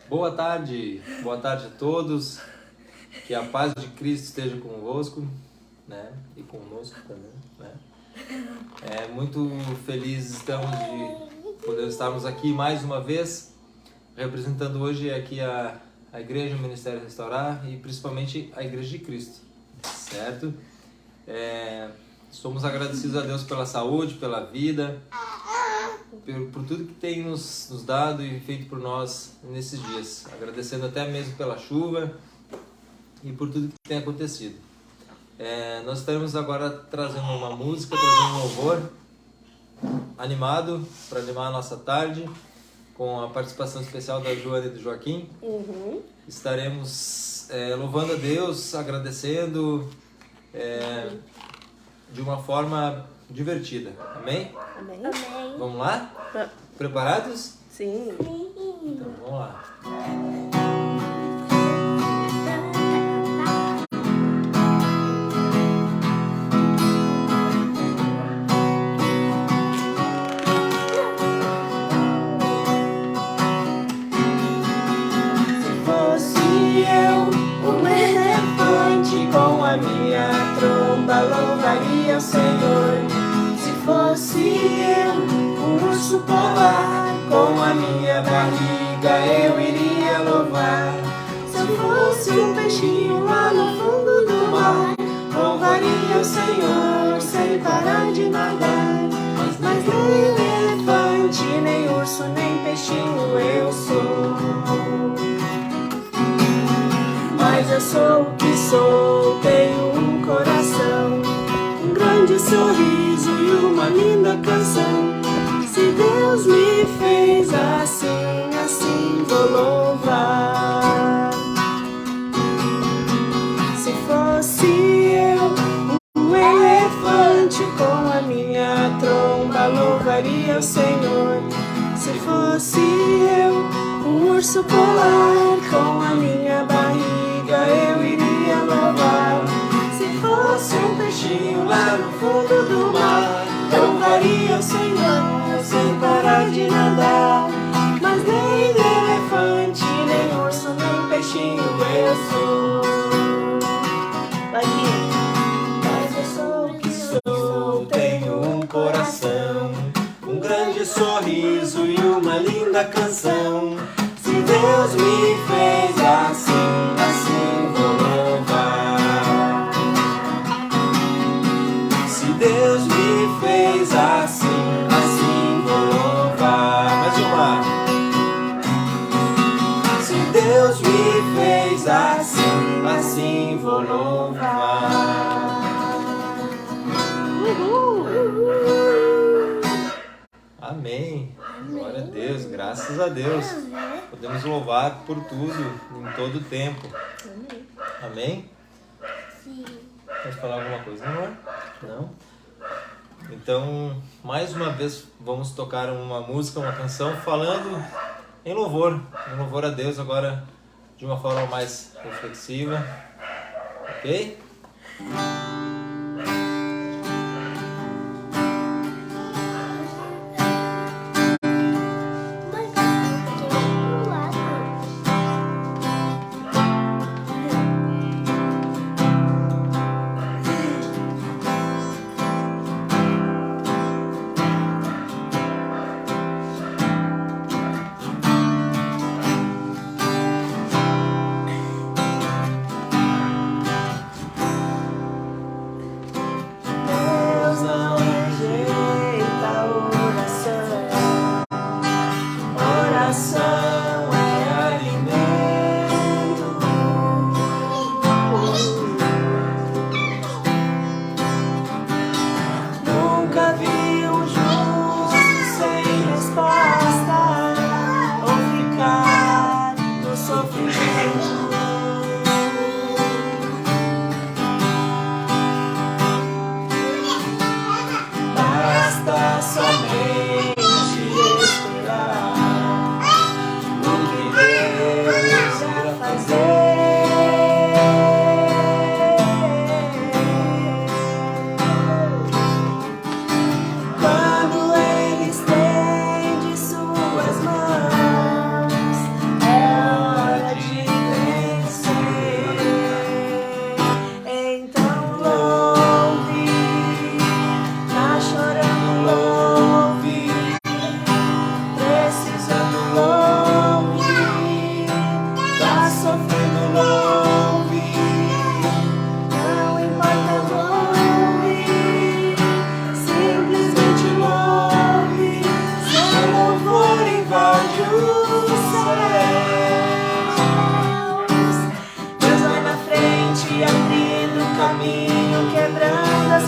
Boa tarde a todos, que a paz de Cristo esteja convosco, né? E conosco também, né? Muito felizes estamos de poder estarmos aqui mais uma vez, representando hoje aqui a Igreja, o Ministério Restaurar e principalmente a Igreja de Cristo, certo? Somos agradecidos a Deus pela saúde, pela vida, por tudo que tem nos dado e feito por nós nesses dias, agradecendo até mesmo pela chuva e por tudo que tem acontecido. Nós estaremos agora trazendo uma música, trazendo um louvor animado para animar a nossa tarde, com a participação especial da Joana e do Joaquim. Estaremos louvando a Deus, agradecendo de uma forma divertida. Amém? Amém. Vamos lá? Preparados? Sim. Então vamos lá. Se fosse eu, um elefante, com a minha tromba louvaria o Senhor. Se fosse eu, um urso polar, com a minha barriga eu iria louvar. Se eu fosse um peixinho lá no fundo do mar, louvaria o Senhor sem parar de nadar. Mas nem elefante, nem urso, nem peixinho eu sou. Mas eu sou o que sou, tenho um coração, um grande sorriso e uma linda canção. Se Deus me fez assim, assim vou louvar. Se fosse eu, um elefante, com a minha tromba louvaria o Senhor. Se fosse eu, um urso polar, com a minha barriga eu iria louvar. Se fosse um peixinho lá no fundo do mar, louvaria o Senhor sem parar de nadar. Mas nem elefante, nem urso, nem peixinho eu sou. Mas eu sou o que sou, tenho um coração, um grande sorriso e uma linda canção. Se Deus me fez assim, assim vou louvar. Se Deus me fez assim, assim vou louvar. Mais uma. Se Deus me fez assim, assim vou louvar. Amém. Glória a Deus, graças a Deus. Podemos louvar por tudo, em todo o tempo. Amém? Sim. Quer falar alguma coisa, amor? Não? Então, mais uma vez, vamos tocar uma música, uma canção, falando em louvor a Deus agora de uma forma mais reflexiva. Ok?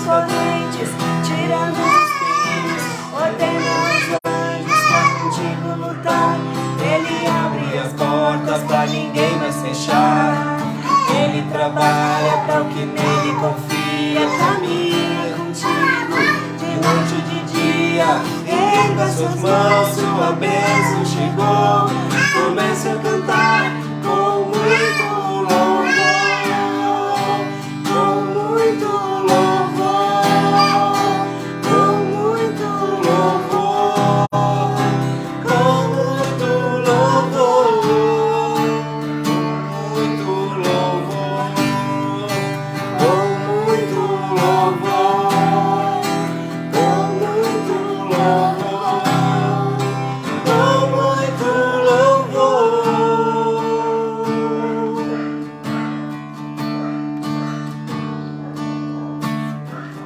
correntes, tirando os espinhos, ordena os anjos pra contigo lutar. Ele abre as portas pra ninguém mais fechar. Ele trabalha pra o que nele confia, caminha contigo de noite e de dia. Erga suas mãos, sua bênção chegou. Comece a cantar com muito louvor, com muito louvor, com muito louvor, com muito louvor, muito louvor, com muito louvor, com muito louvor, com muito louvor.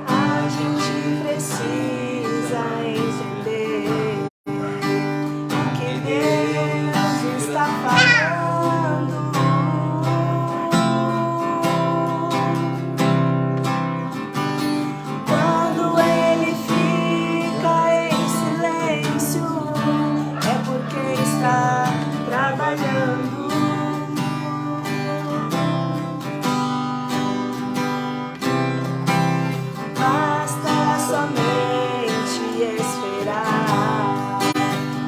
A gente precisa entender o que Deus está falando. Quando Ele fica em silêncio, é porque está trabalhando. Basta somente esperar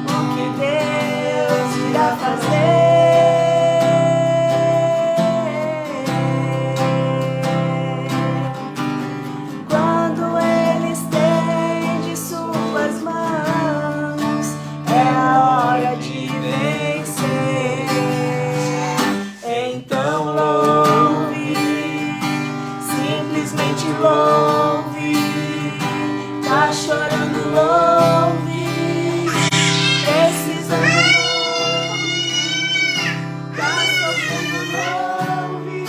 o que Deus irá fazer. Quando Ele estende suas mãos, é a hora de vencer. Então louve, simplesmente louve. Tá chorando, louve. Precisando, louve. Tá sofrendo, louve.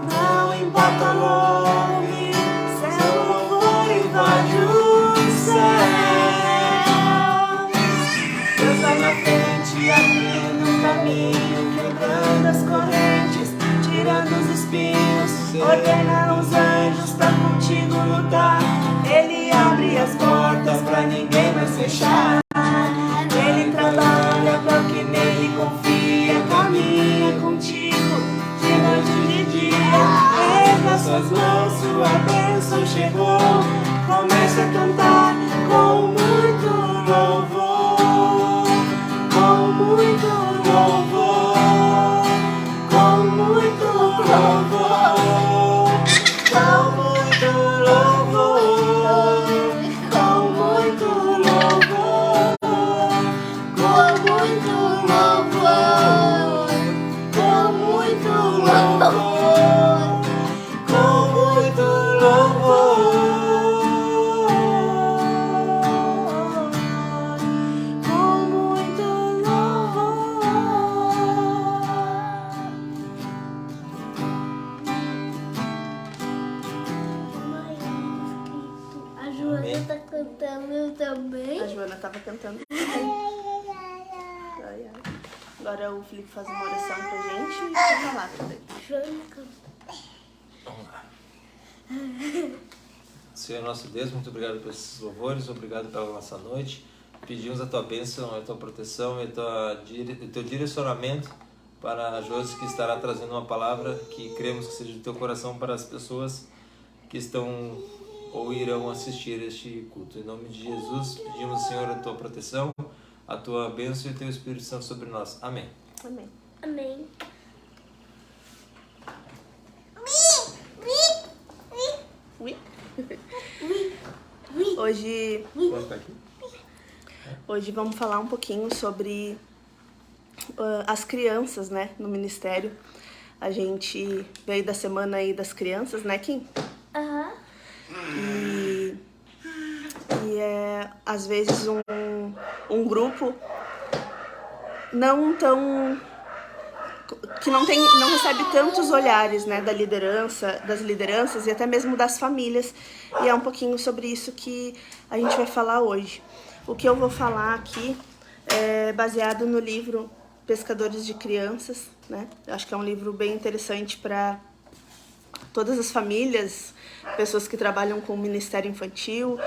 Não importa, louve. Seu louvor invade os céus. Deus vai na frente, abrindo o caminho, quebrando as correntes, tirando os espinhos, ordena os anjos pra contigo lutar. Ele abre as portas pra ninguém mais fechar. Ele trabalha pra o que nele confia, caminha contigo de noite e de dia. Erga suas mãos, sua bênção chegou. Comece a cantar com muito louvor, com muito louvor, com muito louvor, com muito louvor, com muito louvor, com muito louvor, com muito louvor, com muito louvor, com muito A Joana tá cantando também. A Joana tava cantando. Ai, ai. Agora o Felipe faz uma oração pra gente e fica lá também. Joana canta. Vamos lá. Senhor nosso Deus, muito obrigado por esses louvores, obrigado pela nossa noite. Pedimos a tua bênção, a tua proteção e o teu direcionamento para a Josi, que estará trazendo uma palavra que cremos que seja do teu coração para as pessoas que estão ou irão assistir este culto. Em nome de Jesus, pedimos, Senhor, a tua proteção, a tua bênção e o teu Espírito Santo sobre nós. Amém. Amém. Amém. Ui. Ui. Hoje vamos falar um pouquinho sobre as crianças, né, no ministério. A gente veio da semana aí das crianças, né, Kim? Aham. E é, às vezes, um grupo não tão... que não recebe tantos olhares, né, das lideranças e até mesmo das famílias. E é um pouquinho sobre isso que a gente vai falar hoje. O que eu vou falar aqui é baseado no livro Pescadores de Crianças, né? Eu acho que é um livro bem interessante para todas as famílias, pessoas que trabalham com o Ministério Infantil,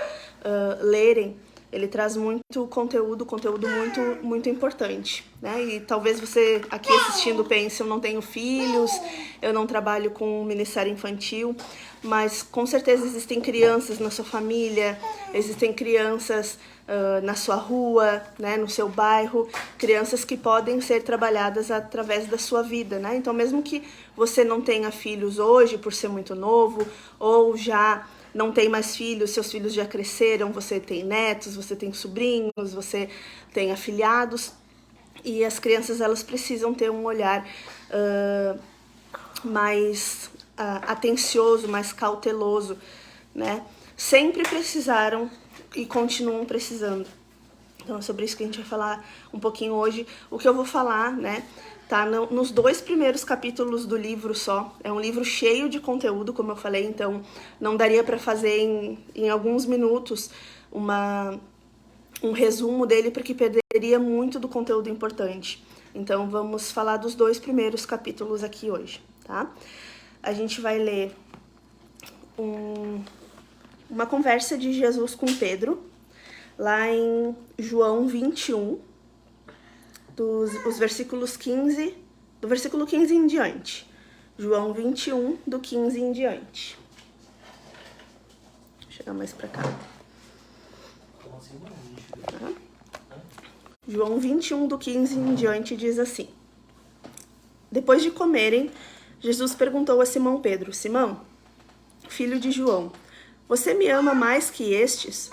lerem. Ele traz muito conteúdo muito importante, né? E talvez você aqui assistindo pense, eu não tenho filhos, eu não trabalho com o Ministério Infantil, mas com certeza existem crianças na sua família, existem crianças na sua rua, né, no seu bairro, crianças que podem ser trabalhadas através da sua vida, né? Então, mesmo que você não tenha filhos hoje, por ser muito novo, ou já não tem mais filhos, seus filhos já cresceram, você tem netos, você tem sobrinhos, você tem afilhados, e as crianças, elas precisam ter um olhar mais atencioso, mais cauteloso, né? Sempre precisaram e continuam precisando. Então é sobre isso que a gente vai falar um pouquinho hoje. O que eu vou falar, né, tá nos 2 primeiros capítulos do livro só. É um livro cheio de conteúdo, como eu falei, então não daria para fazer em alguns minutos um resumo dele, porque perderia muito do conteúdo importante. Então vamos falar dos 2 primeiros capítulos aqui hoje, tá? A gente vai ler uma conversa de Jesus com Pedro, lá em João 21, os versículos 15, do versículo 15 em diante. João 21, do 15 em diante. Vou chegar mais pra cá. Tá? João 21, do 15 em diante, diz assim: Depois de comerem, Jesus perguntou a Simão Pedro: Simão, filho de João, você me ama mais que estes?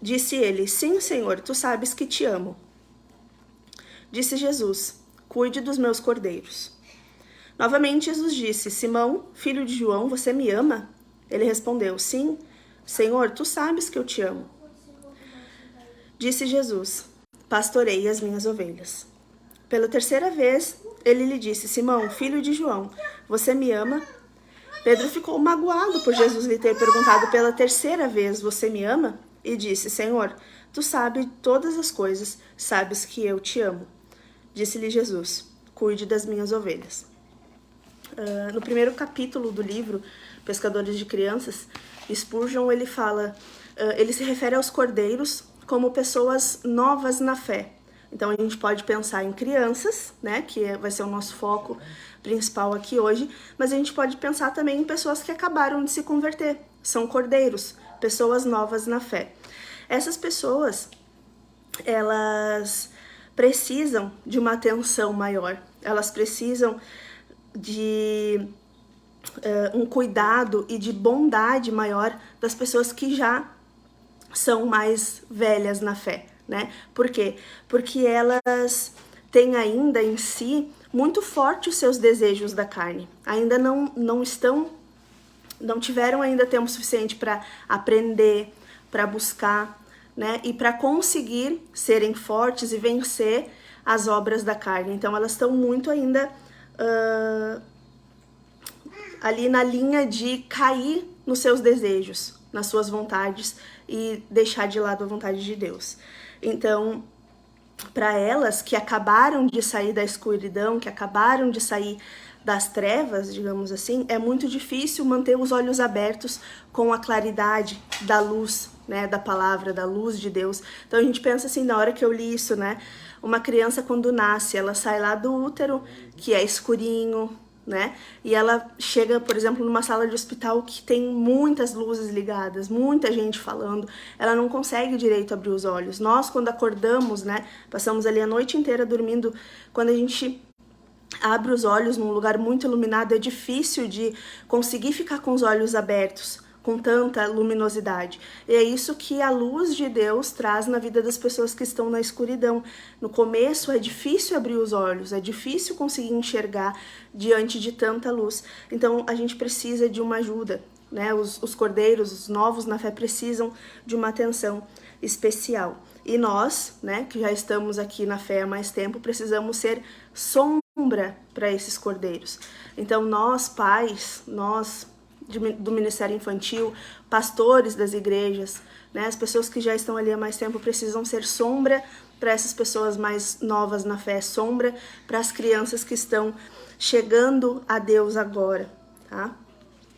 Disse ele: Sim, Senhor, tu sabes que te amo. Disse Jesus: Cuide dos meus cordeiros. Novamente Jesus disse: Simão, filho de João, você me ama? Ele respondeu: Sim, Senhor, tu sabes que eu te amo. Disse Jesus: Pastorei as minhas ovelhas. Pela 3ª vez, ele lhe disse: Simão, filho de João, você me ama? Pedro ficou magoado por Jesus lhe ter perguntado pela 3ª vez: Você me ama? E disse: Senhor, tu sabes todas as coisas, sabes que eu te amo. Disse-lhe Jesus: Cuide das minhas ovelhas. No primeiro capítulo do livro Pescadores de Crianças, Spurgeon ele se refere aos cordeiros como pessoas novas na fé. Então a gente pode pensar em crianças, né, que vai ser o nosso foco principal aqui hoje, mas a gente pode pensar também em pessoas que acabaram de se converter, são cordeiros, pessoas novas na fé. Essas pessoas, elas precisam de uma atenção maior, elas precisam de um cuidado e de bondade maior das pessoas que já são mais velhas na fé, né? Por quê? Porque elas têm ainda em si muito forte os seus desejos da carne, ainda não tiveram ainda tempo suficiente para aprender, para buscar, né? E para conseguir serem fortes e vencer as obras da carne. Então elas estão muito ainda ali na linha de cair nos seus desejos, nas suas vontades e deixar de lado a vontade de Deus. Então, para elas que acabaram de sair da escuridão, que acabaram de sair das trevas, digamos assim, é muito difícil manter os olhos abertos com a claridade da luz, né, da palavra, da luz de Deus. Então a gente pensa assim, na hora que eu li isso, né, uma criança quando nasce, ela sai lá do útero, que é escurinho, né, e ela chega, por exemplo, numa sala de hospital que tem muitas luzes ligadas, muita gente falando, ela não consegue direito abrir os olhos. Nós, quando acordamos, né, passamos ali a noite inteira dormindo, quando a gente abre os olhos num lugar muito iluminado, é difícil de conseguir ficar com os olhos abertos, com tanta luminosidade. E é isso que a luz de Deus traz na vida das pessoas que estão na escuridão. No começo é difícil abrir os olhos, é difícil conseguir enxergar diante de tanta luz. Então a gente precisa de uma ajuda, né? Os cordeiros, os novos na fé, precisam de uma atenção especial. E nós, né, que já estamos aqui na fé há mais tempo, precisamos ser sombra para esses cordeiros. Então nós, pais, nós do Ministério Infantil, pastores das igrejas, né, as pessoas que já estão ali há mais tempo precisam ser sombra para essas pessoas mais novas na fé, sombra para as crianças que estão chegando a Deus agora, tá?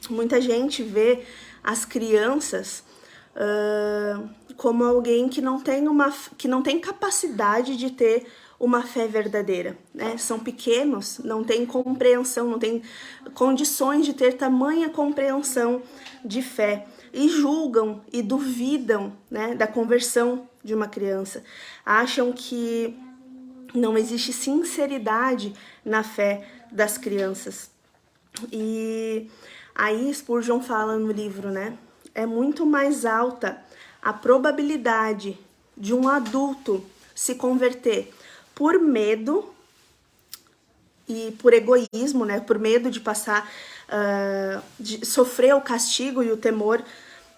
Muita gente vê as crianças como alguém que não tem capacidade de ter uma fé verdadeira, né? São pequenos, não têm compreensão, não têm condições de ter tamanha compreensão de fé e julgam e duvidam, né, da conversão de uma criança. Acham que não existe sinceridade na fé das crianças. E aí Spurgeon fala no livro, né? É muito mais alta a probabilidade de um adulto se converter por medo e por egoísmo, né? Por medo de passar, de sofrer o castigo e o temor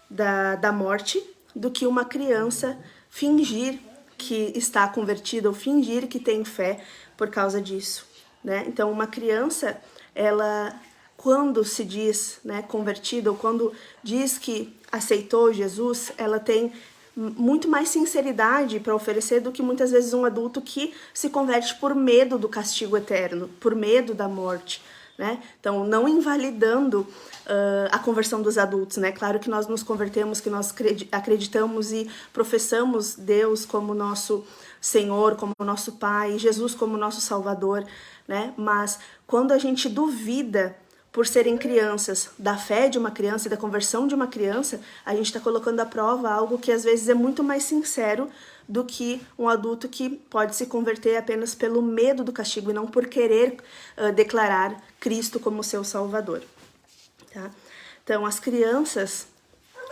da morte, do que uma criança fingir que está convertida ou fingir que tem fé por causa disso, né? Então, uma criança, ela, quando se diz, né, convertida, ou quando diz que aceitou Jesus, ela tem muito mais sinceridade para oferecer do que muitas vezes um adulto que se converte por medo do castigo eterno, por medo da morte, né? Então, não invalidando a conversão dos adultos, né? Claro que nós nos convertemos, que nós acreditamos e professamos Deus como nosso Senhor, como nosso Pai, Jesus como nosso Salvador, né? Mas quando a gente duvida, por serem crianças, da fé de uma criança e da conversão de uma criança, a gente está colocando à prova algo que às vezes é muito mais sincero do que um adulto que pode se converter apenas pelo medo do castigo e não por querer declarar Cristo como seu Salvador. Tá? Então, as crianças,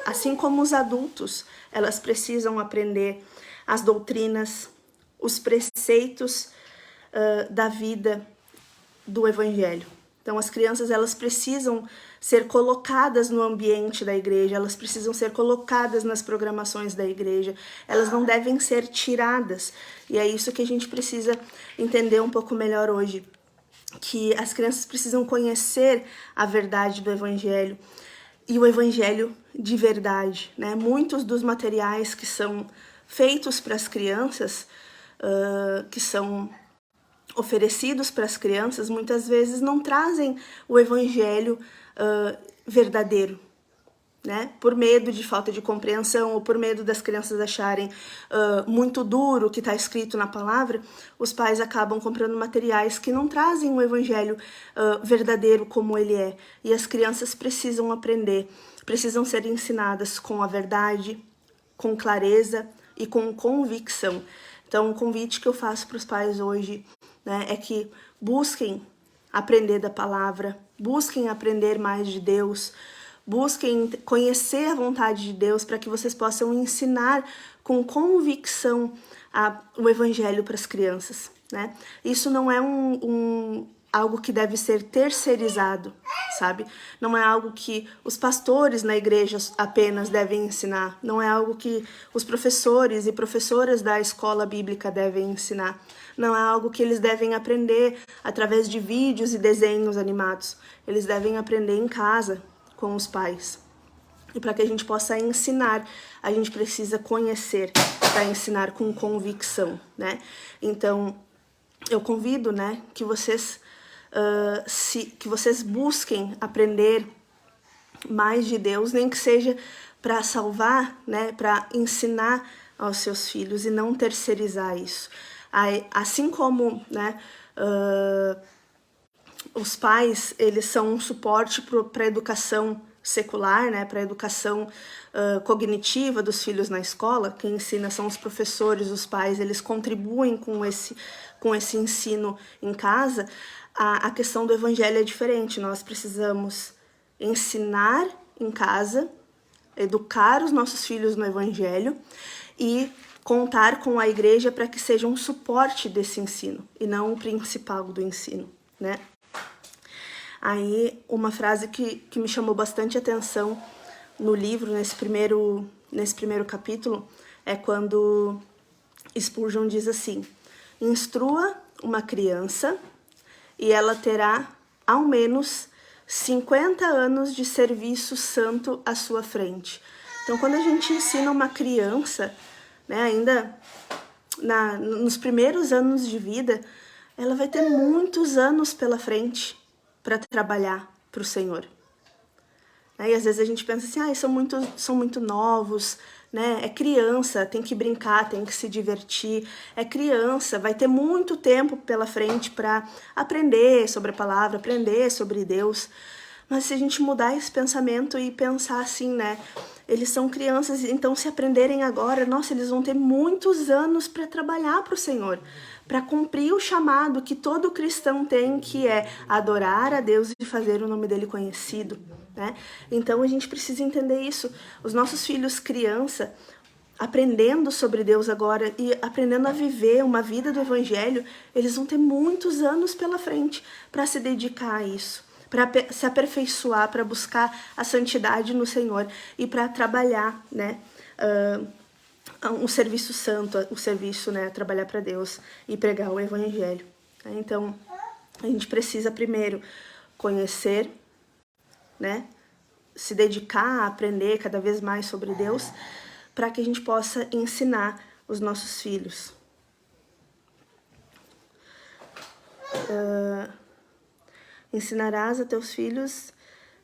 assim como os adultos, elas precisam aprender as doutrinas, os preceitos da vida do Evangelho. Então, as crianças, elas precisam ser colocadas no ambiente da igreja, elas precisam ser colocadas nas programações da igreja, elas não devem ser tiradas. E é isso que a gente precisa entender um pouco melhor hoje, que as crianças precisam conhecer a verdade do Evangelho, e o Evangelho de verdade, né? Muitos dos materiais que são feitos para as crianças, que são oferecidos para as crianças, muitas vezes não trazem o Evangelho verdadeiro, né? Por medo de falta de compreensão ou por medo das crianças acharem muito duro o que está escrito na palavra, os pais acabam comprando materiais que não trazem o Evangelho verdadeiro como ele é. E as crianças precisam aprender, precisam ser ensinadas com a verdade, com clareza e com convicção. Então, o convite que eu faço para os pais hoje, né, é que busquem aprender da palavra, busquem aprender mais de Deus, busquem conhecer a vontade de Deus para que vocês possam ensinar com convicção o Evangelho para as crianças, né? Isso não é algo que deve ser terceirizado, sabe? Não é algo que os pastores na igreja apenas devem ensinar, não é algo que os professores e professoras da escola bíblica devem ensinar, não é algo que eles devem aprender através de vídeos e desenhos animados, eles devem aprender em casa com os pais. E para que a gente possa ensinar, a gente precisa conhecer para ensinar com convicção, né? Então, eu convido, né, que vocês busquem aprender mais de Deus, nem que seja para salvar, né, para ensinar aos seus filhos e não terceirizar isso. Assim como, né, os pais, eles são um suporte para a educação secular, né, para a educação cognitiva dos filhos na escola. Quem ensina são os professores, os pais, eles contribuem com esse ensino em casa. A questão do Evangelho é diferente. Nós precisamos ensinar em casa, educar os nossos filhos no Evangelho e contar com a igreja para que seja um suporte desse ensino e não o principal do ensino, né? Aí, uma frase que me chamou bastante atenção no livro, nesse primeiro capítulo, é quando Spurgeon diz assim: instrua uma criança e ela terá ao menos 50 anos de serviço santo à sua frente. Então, quando a gente ensina uma criança, né, ainda nos primeiros anos de vida, ela vai ter muitos anos pela frente para trabalhar, para o Senhor. E às vezes a gente pensa assim, são muito novos, né? É criança, tem que brincar, tem que se divertir. É criança, vai ter muito tempo pela frente para aprender sobre a palavra, aprender sobre Deus. Mas se a gente mudar esse pensamento e pensar assim, né? Eles são crianças, então se aprenderem agora, nossa, eles vão ter muitos anos para trabalhar para o Senhor, para cumprir o chamado que todo cristão tem, que é adorar a Deus e fazer o nome dele conhecido, né? Então a gente precisa entender isso. Os nossos filhos criança, aprendendo sobre Deus agora e aprendendo a viver uma vida do Evangelho, eles vão ter muitos anos pela frente para se dedicar a isso, para se aperfeiçoar, para buscar a santidade no Senhor e para trabalhar, né, um serviço santo, o serviço, né, trabalhar para Deus e pregar o Evangelho. Então, a gente precisa primeiro conhecer, né, se dedicar a aprender cada vez mais sobre Deus, para que a gente possa ensinar os nossos filhos. Ensinarás a teus filhos,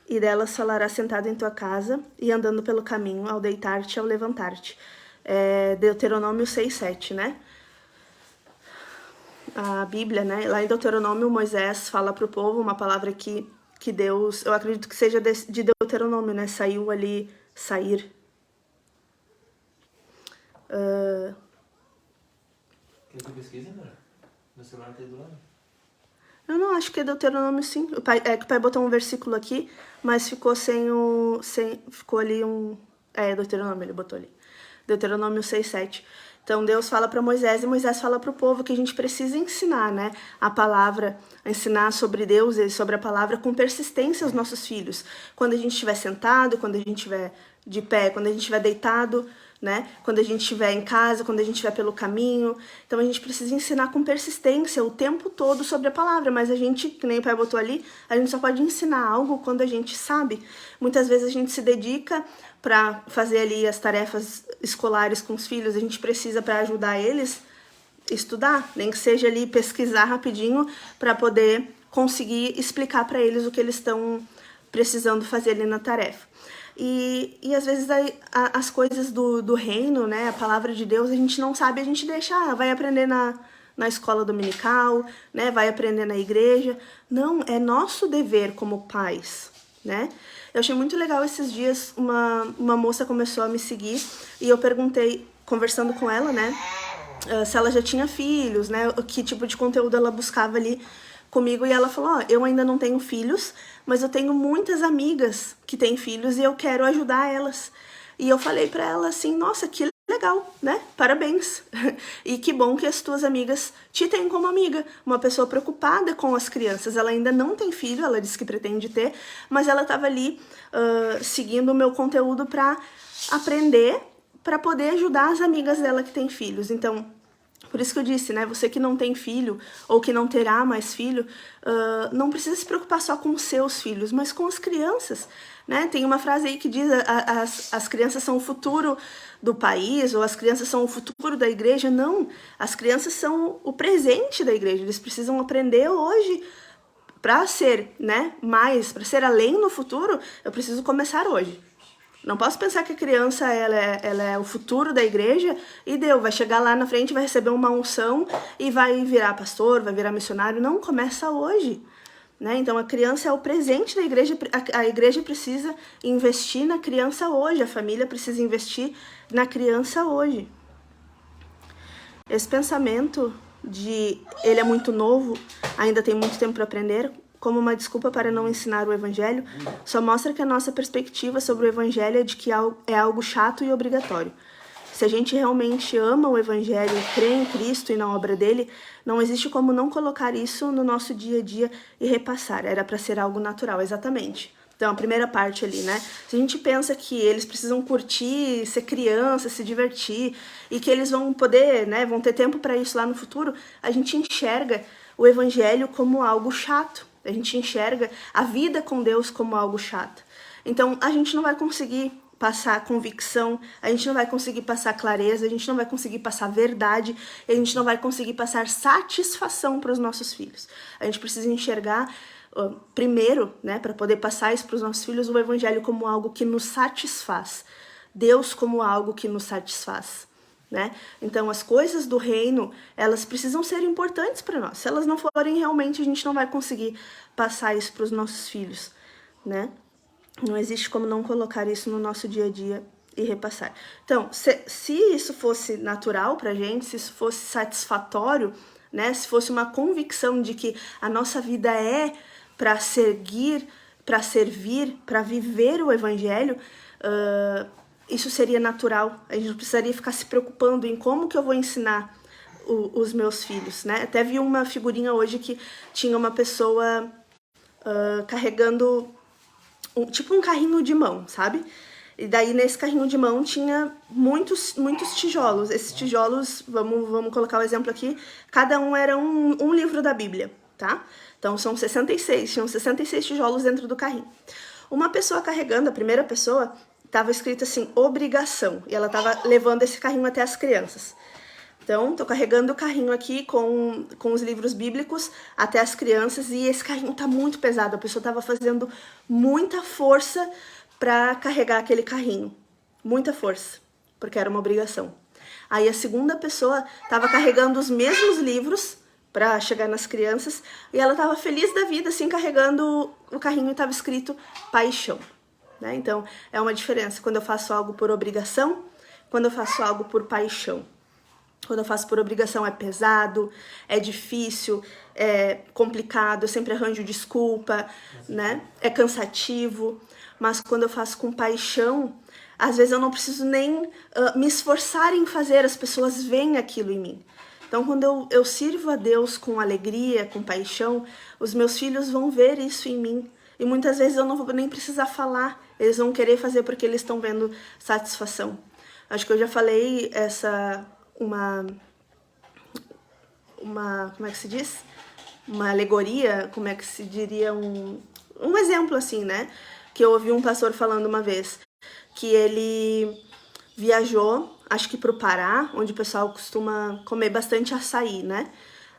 e delas falarás sentado em tua casa e andando pelo caminho, ao deitar-te e ao levantar-te. Deuteronômio 6:7, né? A Bíblia, né? Lá em Deuteronômio, Moisés fala para o povo uma palavra que Deus, eu acredito que seja de Deuteronômio, né? Saiu ali, sair. Quer que eu pesquise, André? Meu celular tá aí do lado? Eu não acho que é Deuteronômio, sim. O pai botou um versículo aqui, mas ficou ficou ali um... Deuteronômio, ele botou ali. Deuteronômio 6:7. Então Deus fala para Moisés e Moisés fala para o povo que a gente precisa ensinar, né, a palavra, ensinar sobre Deus e sobre a palavra com persistência aos nossos filhos. Quando a gente estiver sentado, quando a gente estiver de pé, quando a gente estiver deitado, né? Quando a gente estiver em casa, quando a gente estiver pelo caminho. Então a gente precisa ensinar com persistência o tempo todo sobre a palavra, mas a gente, que nem o pai botou ali, a gente só pode ensinar algo quando a gente sabe. Muitas vezes a gente se dedica para fazer ali as tarefas escolares com os filhos, a gente precisa, para ajudar eles, estudar, nem que seja ali pesquisar rapidinho para poder conseguir explicar para eles o que eles estão precisando fazer ali na tarefa. E às vezes as coisas do reino, né, a palavra de Deus, a gente não sabe, a gente deixa, vai aprender na escola dominical, né, vai aprender na igreja. Não, é nosso dever como pais, né? Eu achei muito legal esses dias, uma moça começou a me seguir e eu perguntei, conversando com ela, né, se ela já tinha filhos, né, que tipo de conteúdo ela buscava ali comigo, e ela falou, eu ainda não tenho filhos, mas eu tenho muitas amigas que têm filhos e eu quero ajudar elas. E eu falei pra ela assim, nossa, que legal, né? Parabéns. E que bom que as tuas amigas te têm como amiga, uma pessoa preocupada com as crianças. Ela ainda não tem filho, ela disse que pretende ter, mas ela estava ali seguindo o meu conteúdo para aprender, para poder ajudar as amigas dela que têm filhos. Então, por isso que eu disse, né, você que não tem filho, ou que não terá mais filho, não precisa se preocupar só com os seus filhos, mas com as crianças, né? Tem uma frase aí que diz, as crianças são o futuro do país, ou as crianças são o futuro da igreja. Não, as crianças são o presente da igreja, eles precisam aprender hoje. Para ser, né, para ser além no futuro, eu preciso começar hoje. Não posso pensar que a criança ela é o futuro da igreja e vai chegar lá na frente, vai receber uma unção e vai virar pastor, vai virar missionário. Não, começa hoje, né? Então a criança é o presente da igreja, a igreja precisa investir na criança hoje, a família precisa investir na criança hoje. Esse pensamento de ele é muito novo, ainda tem muito tempo para aprender, como uma desculpa para não ensinar o Evangelho, só mostra que a nossa perspectiva sobre o Evangelho é de que é algo chato e obrigatório. Se a gente realmente ama o Evangelho e crê em Cristo e na obra dele, não existe como não colocar isso no nosso dia a dia e repassar. Era para ser algo natural, exatamente. Então, a primeira parte ali, né? Se a gente pensa que eles precisam curtir, ser criança, se divertir, e que eles vão poder, né, vão ter tempo para isso lá no futuro, a gente enxerga o Evangelho como algo chato. A gente enxerga a vida com Deus como algo chato. Então, a gente não vai conseguir passar convicção, a gente não vai conseguir passar clareza, a gente não vai conseguir passar verdade, e a gente não vai conseguir passar satisfação para os nossos filhos. A gente precisa enxergar primeiro, né, para poder passar isso para os nossos filhos, o evangelho como algo que nos satisfaz, Deus como algo que nos satisfaz, né? Então as coisas do reino, elas precisam ser importantes para nós. Se elas não forem, realmente a gente não vai conseguir passar isso para os nossos filhos, né? Não existe como não colocar isso no nosso dia a dia e repassar. Então, se isso fosse natural pra gente, se isso fosse satisfatório, né? Se fosse uma convicção de que a nossa vida é para seguir, para servir, para viver o evangelho, isso seria natural. A gente não precisaria ficar se preocupando em como que eu vou ensinar os meus filhos, né? Até vi uma figurinha hoje que tinha uma pessoa carregando tipo um carrinho de mão, sabe? E daí nesse carrinho de mão tinha muitos tijolos. Esses tijolos, vamos colocar o exemplo aqui, cada um era um livro da Bíblia, tá? Então são 66, tinham 66 tijolos dentro do carrinho. Uma pessoa carregando, a primeira pessoa, estava escrito assim, obrigação, e ela estava levando esse carrinho até as crianças. Então, tô carregando o carrinho aqui com os livros bíblicos até as crianças, e esse carrinho tá muito pesado, a pessoa tava fazendo muita força para carregar aquele carrinho, muita força, porque era uma obrigação. Aí a segunda pessoa tava carregando os mesmos livros para chegar nas crianças, e ela tava feliz da vida, assim, carregando o carrinho, e tava escrito paixão, né? Então, é uma diferença quando eu faço algo por obrigação, quando eu faço algo por paixão. Quando eu faço por obrigação é pesado, é difícil, é complicado, eu sempre arranjo desculpa, né? É cansativo. Mas quando eu faço com paixão, às vezes eu não preciso nem me esforçar em fazer, as pessoas veem aquilo em mim. Então, quando eu sirvo a Deus com alegria, com paixão, os meus filhos vão ver isso em mim. E muitas vezes eu não vou nem precisar falar, eles vão querer fazer porque eles estão vendo satisfação. Acho que eu já falei como é que se diz? Uma alegoria, como é que se diria, um exemplo assim, né? Que eu ouvi um pastor falando uma vez, que ele viajou, acho que pro Pará, onde o pessoal costuma comer bastante açaí, né?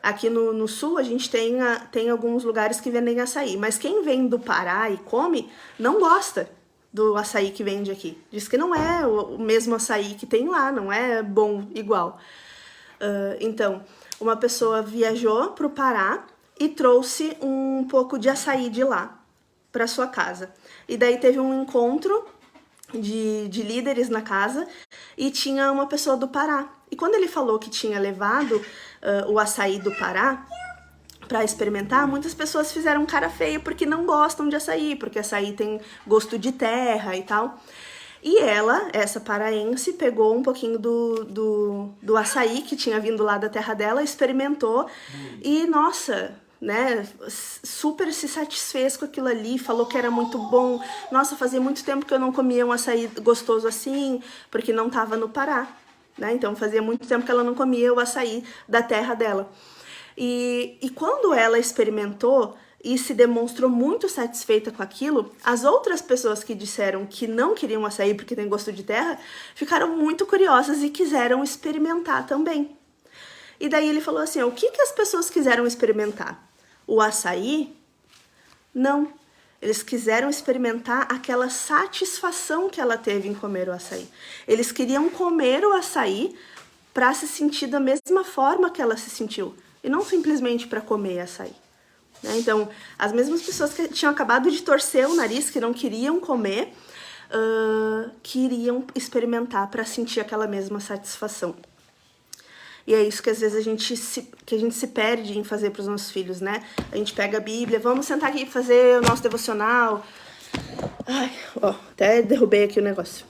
Aqui no sul a gente tem alguns lugares que vendem açaí, mas quem vem do Pará e come, não gosta do açaí que vende aqui. Diz que não é o mesmo açaí que tem lá, não é bom igual. Então, uma pessoa viajou para o Pará e trouxe um pouco de açaí de lá para sua casa. E daí teve um encontro de líderes na casa e tinha uma pessoa do Pará. E quando ele falou que tinha levado o açaí do Pará para experimentar, muitas pessoas fizeram cara feia porque não gostam de açaí, porque açaí tem gosto de terra e tal. E ela, essa paraense, pegou um pouquinho do açaí que tinha vindo lá da terra dela, experimentou e, nossa, né, super se satisfez com aquilo ali, falou que era muito bom. Nossa, fazia muito tempo que eu não comia um açaí gostoso assim, porque não estava no Pará, né? Então fazia muito tempo que ela não comia o açaí da terra dela. E quando ela experimentou e se demonstrou muito satisfeita com aquilo, as outras pessoas que disseram que não queriam açaí porque tem gosto de terra, ficaram muito curiosas e quiseram experimentar também. E daí ele falou assim, o que as pessoas quiseram experimentar? O açaí? Não. Eles quiseram experimentar aquela satisfação que ela teve em comer o açaí. Eles queriam comer o açaí para se sentir da mesma forma que ela se sentiu. E não simplesmente para comer açaí. Então, as mesmas pessoas que tinham acabado de torcer o nariz, que não queriam comer, queriam experimentar para sentir aquela mesma satisfação. E é isso que às vezes a gente se perde em fazer para os nossos filhos, né? A gente pega a Bíblia, vamos sentar aqui e fazer o nosso devocional. Ai, ó, até derrubei aqui o negócio.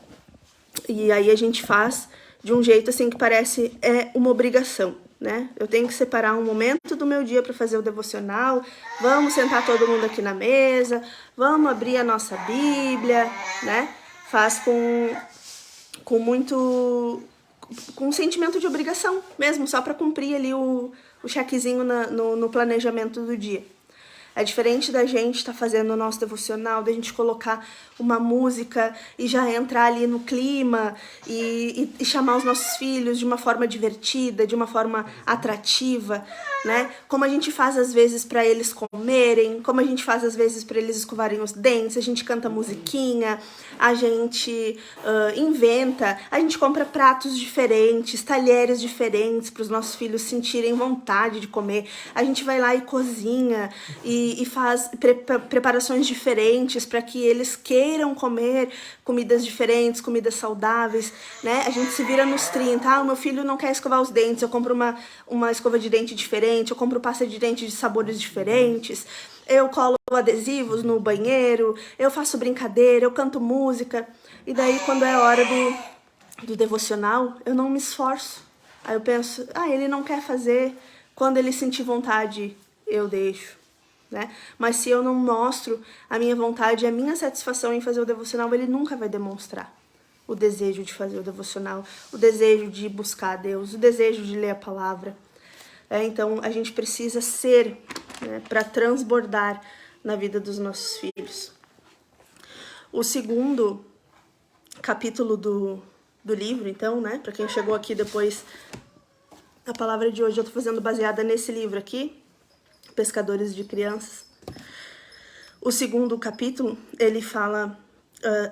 E aí a gente faz de um jeito assim que parece uma obrigação, né? Eu tenho que separar um momento do meu dia para fazer o devocional, vamos sentar todo mundo aqui na mesa, vamos abrir a nossa Bíblia, né? Faz com um sentimento de obrigação mesmo, só para cumprir ali o chequezinho no planejamento do dia. É diferente da gente estar fazendo o nosso devocional, da gente colocar uma música e já entrar ali no clima e chamar os nossos filhos de uma forma divertida, de uma forma atrativa, né? Como a gente faz às vezes para eles comerem, como a gente faz às vezes para eles escovarem os dentes, a gente canta musiquinha, a gente inventa, a gente compra pratos diferentes, talheres diferentes para os nossos filhos sentirem vontade de comer, a gente vai lá e cozinha e faz preparações diferentes para que eles queiram comer comidas diferentes, comidas saudáveis, né? A gente se vira nos 30, o meu filho não quer escovar os dentes, eu compro uma escova de dente diferente, eu compro pasta de dente de sabores diferentes, eu colo adesivos no banheiro, eu faço brincadeira, eu canto música, e daí quando é hora do devocional, eu não me esforço. Aí eu penso, ele não quer fazer, quando ele sentir vontade, eu deixo, né? Mas se eu não mostro a minha vontade, a minha satisfação em fazer o devocional, ele nunca vai demonstrar o desejo de fazer o devocional, o desejo de buscar a Deus, o desejo de ler a palavra. Então, a gente precisa ser, né, para transbordar na vida dos nossos filhos. O segundo capítulo do livro, então, né, para quem chegou aqui depois, a palavra de hoje eu tô fazendo baseada nesse livro aqui, Pescadores de Crianças. O segundo capítulo, ele fala,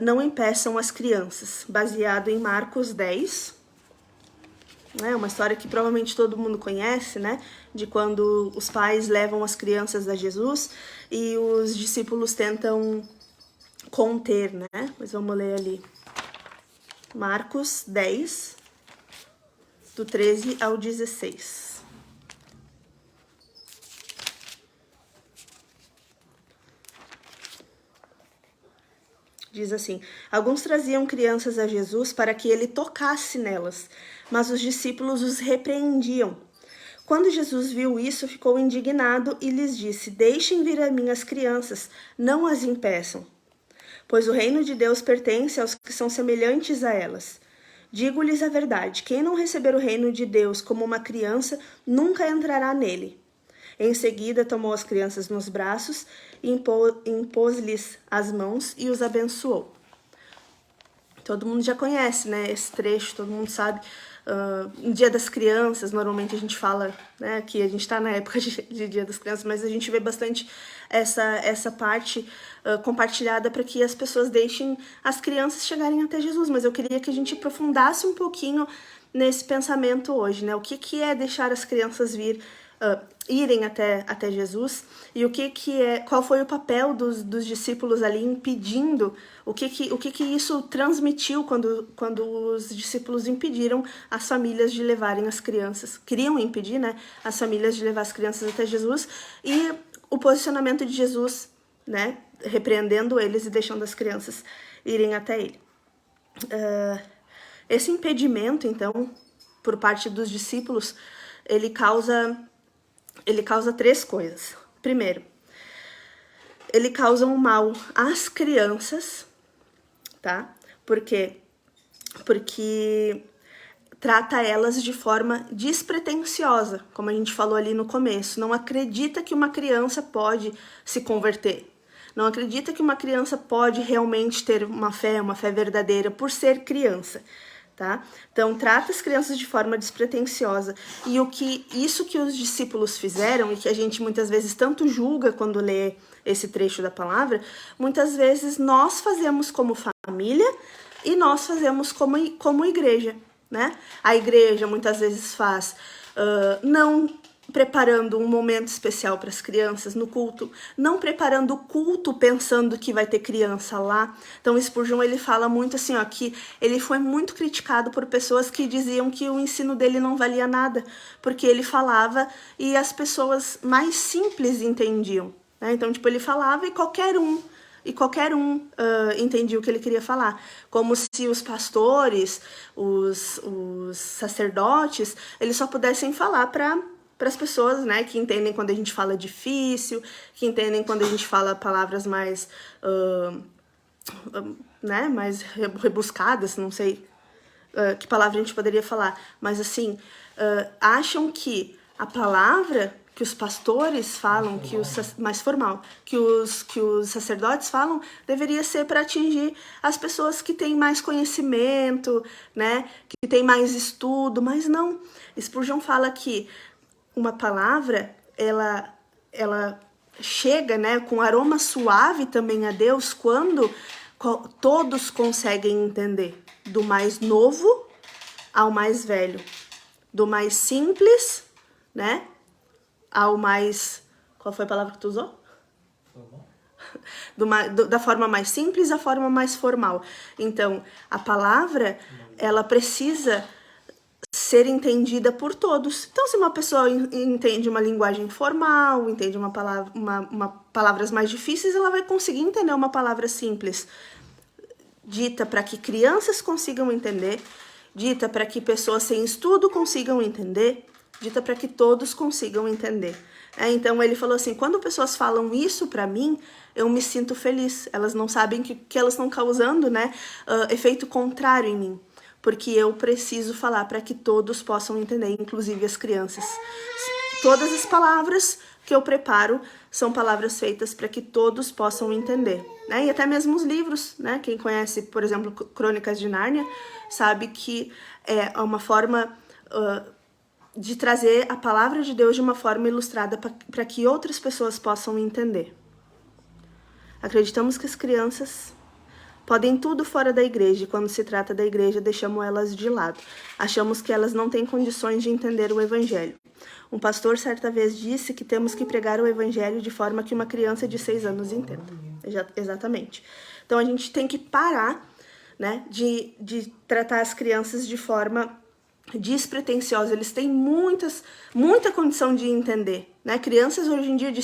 não impeçam as crianças, baseado em Marcos 10, né, uma história que provavelmente todo mundo conhece, né, de quando os pais levam as crianças a Jesus e os discípulos tentam conter, né, mas vamos ler ali. Marcos 10, do 13 ao 16. Diz assim: alguns traziam crianças a Jesus para que ele tocasse nelas, mas os discípulos os repreendiam. Quando Jesus viu isso, ficou indignado e lhes disse: deixem vir a minhas crianças, não as impeçam, pois o reino de Deus pertence aos que são semelhantes a elas. Digo-lhes a verdade, quem não receber o reino de Deus como uma criança, nunca entrará nele. Em seguida, tomou as crianças nos braços, impôs-lhes as mãos e os abençoou. Todo mundo já conhece, né, esse trecho, todo mundo sabe. Em Dia das Crianças, normalmente a gente fala, né, que a gente está na época de Dia das Crianças, mas a gente vê bastante essa parte compartilhada para que as pessoas deixem as crianças chegarem até Jesus. Mas eu queria que a gente aprofundasse um pouquinho nesse pensamento hoje, né? O que é deixar as crianças irem até Jesus, e qual foi o papel dos discípulos ali impedindo, o que isso transmitiu quando os discípulos impediram as famílias de levarem as crianças, queriam impedir, né, as famílias de levar as crianças até Jesus, e o posicionamento de Jesus, né, repreendendo eles e deixando as crianças irem até ele. Esse impedimento, então, por parte dos discípulos, ele causa 3 coisas. Primeiro, ele causa um mal às crianças, tá? Por quê? Porque trata elas de forma despretensiosa, como a gente falou ali no começo. Não acredita que uma criança pode se converter. Não acredita que uma criança pode realmente ter uma fé verdadeira por ser criança. Tá? Então, trata as crianças de forma despretensiosa. E isso que os discípulos fizeram, e que a gente muitas vezes tanto julga quando lê esse trecho da palavra, muitas vezes nós fazemos como família e nós fazemos como igreja, né? A igreja muitas vezes faz não preparando um momento especial para as crianças no culto, não preparando o culto pensando que vai ter criança lá. Então Spurgeon, ele fala muito assim, que ele foi muito criticado por pessoas que diziam que o ensino dele não valia nada, porque ele falava e as pessoas mais simples entendiam, né? Então, ele falava e qualquer um entendia o que ele queria falar, como se os pastores, os sacerdotes, eles só pudessem falar para as pessoas, né, que entendem quando a gente fala difícil, que entendem quando a gente fala palavras mais, né, mais rebuscadas, não sei que palavra a gente poderia falar, mas assim, acham que a palavra os pastores falam, mais formal, que os sacerdotes falam, deveria ser para atingir as pessoas que têm mais conhecimento, né, que têm mais estudo, mas não. Spurgeon fala que uma palavra, ela chega, né, com aroma suave também a Deus quando todos conseguem entender, do mais novo ao mais velho, do mais simples, né, ao mais... Qual foi a palavra que tu usou? Da forma mais simples à forma mais formal. Então, a palavra, ela precisa ser entendida por todos. Então, se uma pessoa entende uma linguagem formal, entende palavras mais difíceis, ela vai conseguir entender uma palavra simples, dita para que crianças consigam entender, dita para que pessoas sem estudo consigam entender, dita para que todos consigam entender. Então ele falou assim, quando pessoas falam isso para mim, eu me sinto feliz. Elas não sabem que elas estão causando, né, efeito contrário em mim. Porque eu preciso falar para que todos possam entender, inclusive as crianças. Todas as palavras que eu preparo são palavras feitas para que todos possam entender, né? E até mesmo os livros, né? Quem conhece, por exemplo, Crônicas de Nárnia, sabe que é uma forma de trazer a palavra de Deus de uma forma ilustrada para que outras pessoas possam entender. Acreditamos que as crianças podem tudo fora da igreja, e quando se trata da igreja, deixamos elas de lado. Achamos que elas não têm condições de entender o evangelho. Um pastor certa vez disse que temos que pregar o evangelho de forma que uma criança de 6 anos entenda. Exatamente. Então a gente tem que parar, né, de tratar as crianças de forma despretensiosa. Eles têm muita condição de entender, né? Crianças hoje em dia de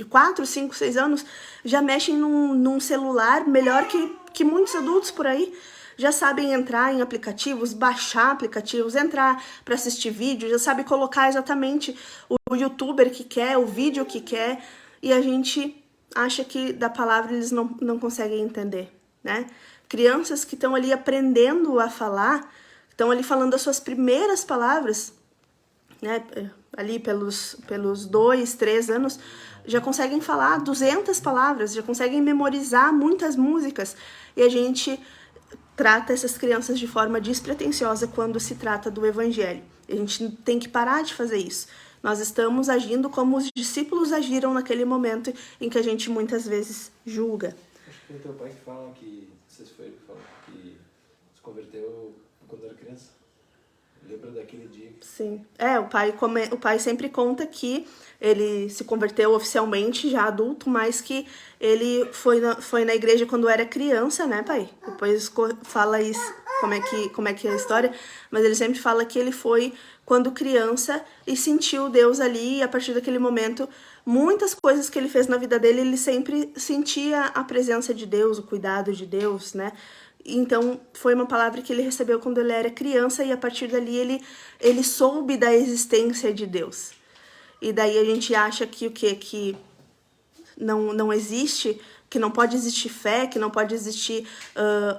4, 5, 6 anos já mexem num celular melhor que muitos adultos por aí. Já sabem entrar em aplicativos, baixar aplicativos, entrar para assistir vídeo, já sabe colocar exatamente o youtuber que quer, o vídeo que quer, e a gente acha que da palavra eles não conseguem entender, né? Crianças que estão ali aprendendo a falar, estão ali falando as suas primeiras palavras, né? Ali pelos 2, 3 anos, já conseguem falar 200 palavras, já conseguem memorizar muitas músicas, e a gente trata essas crianças de forma despretensiosa quando se trata do evangelho. A gente tem que parar de fazer isso. Nós estamos agindo como os discípulos agiram naquele momento em que a gente muitas vezes julga. Acho que foi teu pai que fala que vocês que se converteu quando era criança. Lembra daquele dia? Sim. O pai sempre conta que ele se converteu oficialmente já adulto, mas que ele foi na igreja quando era criança, né, pai? Depois fala isso, como é que é a história, mas ele sempre fala que ele foi quando criança e sentiu Deus ali, e a partir daquele momento, muitas coisas que ele fez na vida dele, ele sempre sentia a presença de Deus, o cuidado de Deus, né? Então, foi uma palavra que ele recebeu quando ele era criança, e a partir dali ele soube da existência de Deus. E daí a gente acha que o quê? Que não existe, que não pode existir fé, que não pode existir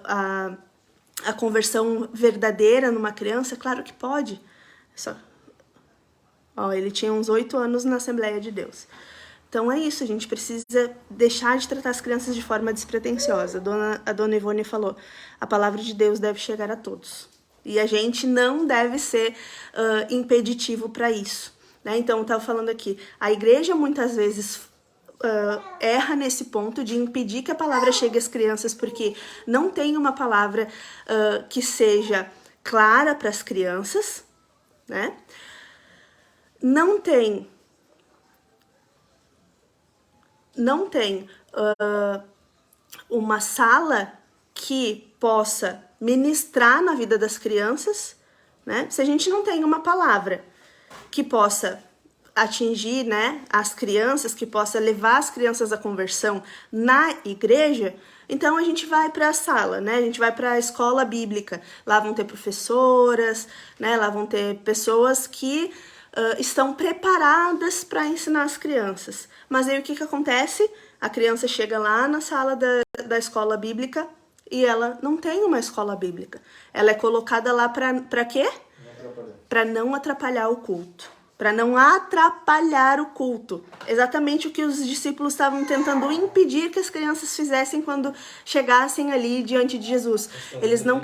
a conversão verdadeira numa criança. Claro que pode. Ele tinha uns 8 anos na Assembleia de Deus. Então é isso, a gente precisa deixar de tratar as crianças de forma despretensiosa. A dona Ivone falou, a palavra de Deus deve chegar a todos. E a gente não deve ser impeditivo para isso, né? Então, eu estava falando aqui, a igreja muitas vezes erra nesse ponto de impedir que a palavra chegue às crianças, porque não tem uma palavra que seja clara para as crianças, né? Não tem uma sala que possa ministrar na vida das crianças, né? Se a gente não tem uma palavra que possa atingir, né, as crianças, que possa levar as crianças à conversão na igreja, então a gente vai para a sala, né? A gente vai para a escola bíblica. Lá vão ter professoras, né? Lá vão ter pessoas que estão preparadas para ensinar as crianças. Mas aí o que acontece? A criança chega lá na sala da escola bíblica e ela não tem uma escola bíblica. Ela é colocada lá para quê? Para não atrapalhar o culto. para não atrapalhar o culto. Exatamente o que os discípulos estavam tentando impedir que as crianças fizessem quando chegassem ali diante de Jesus. Eles não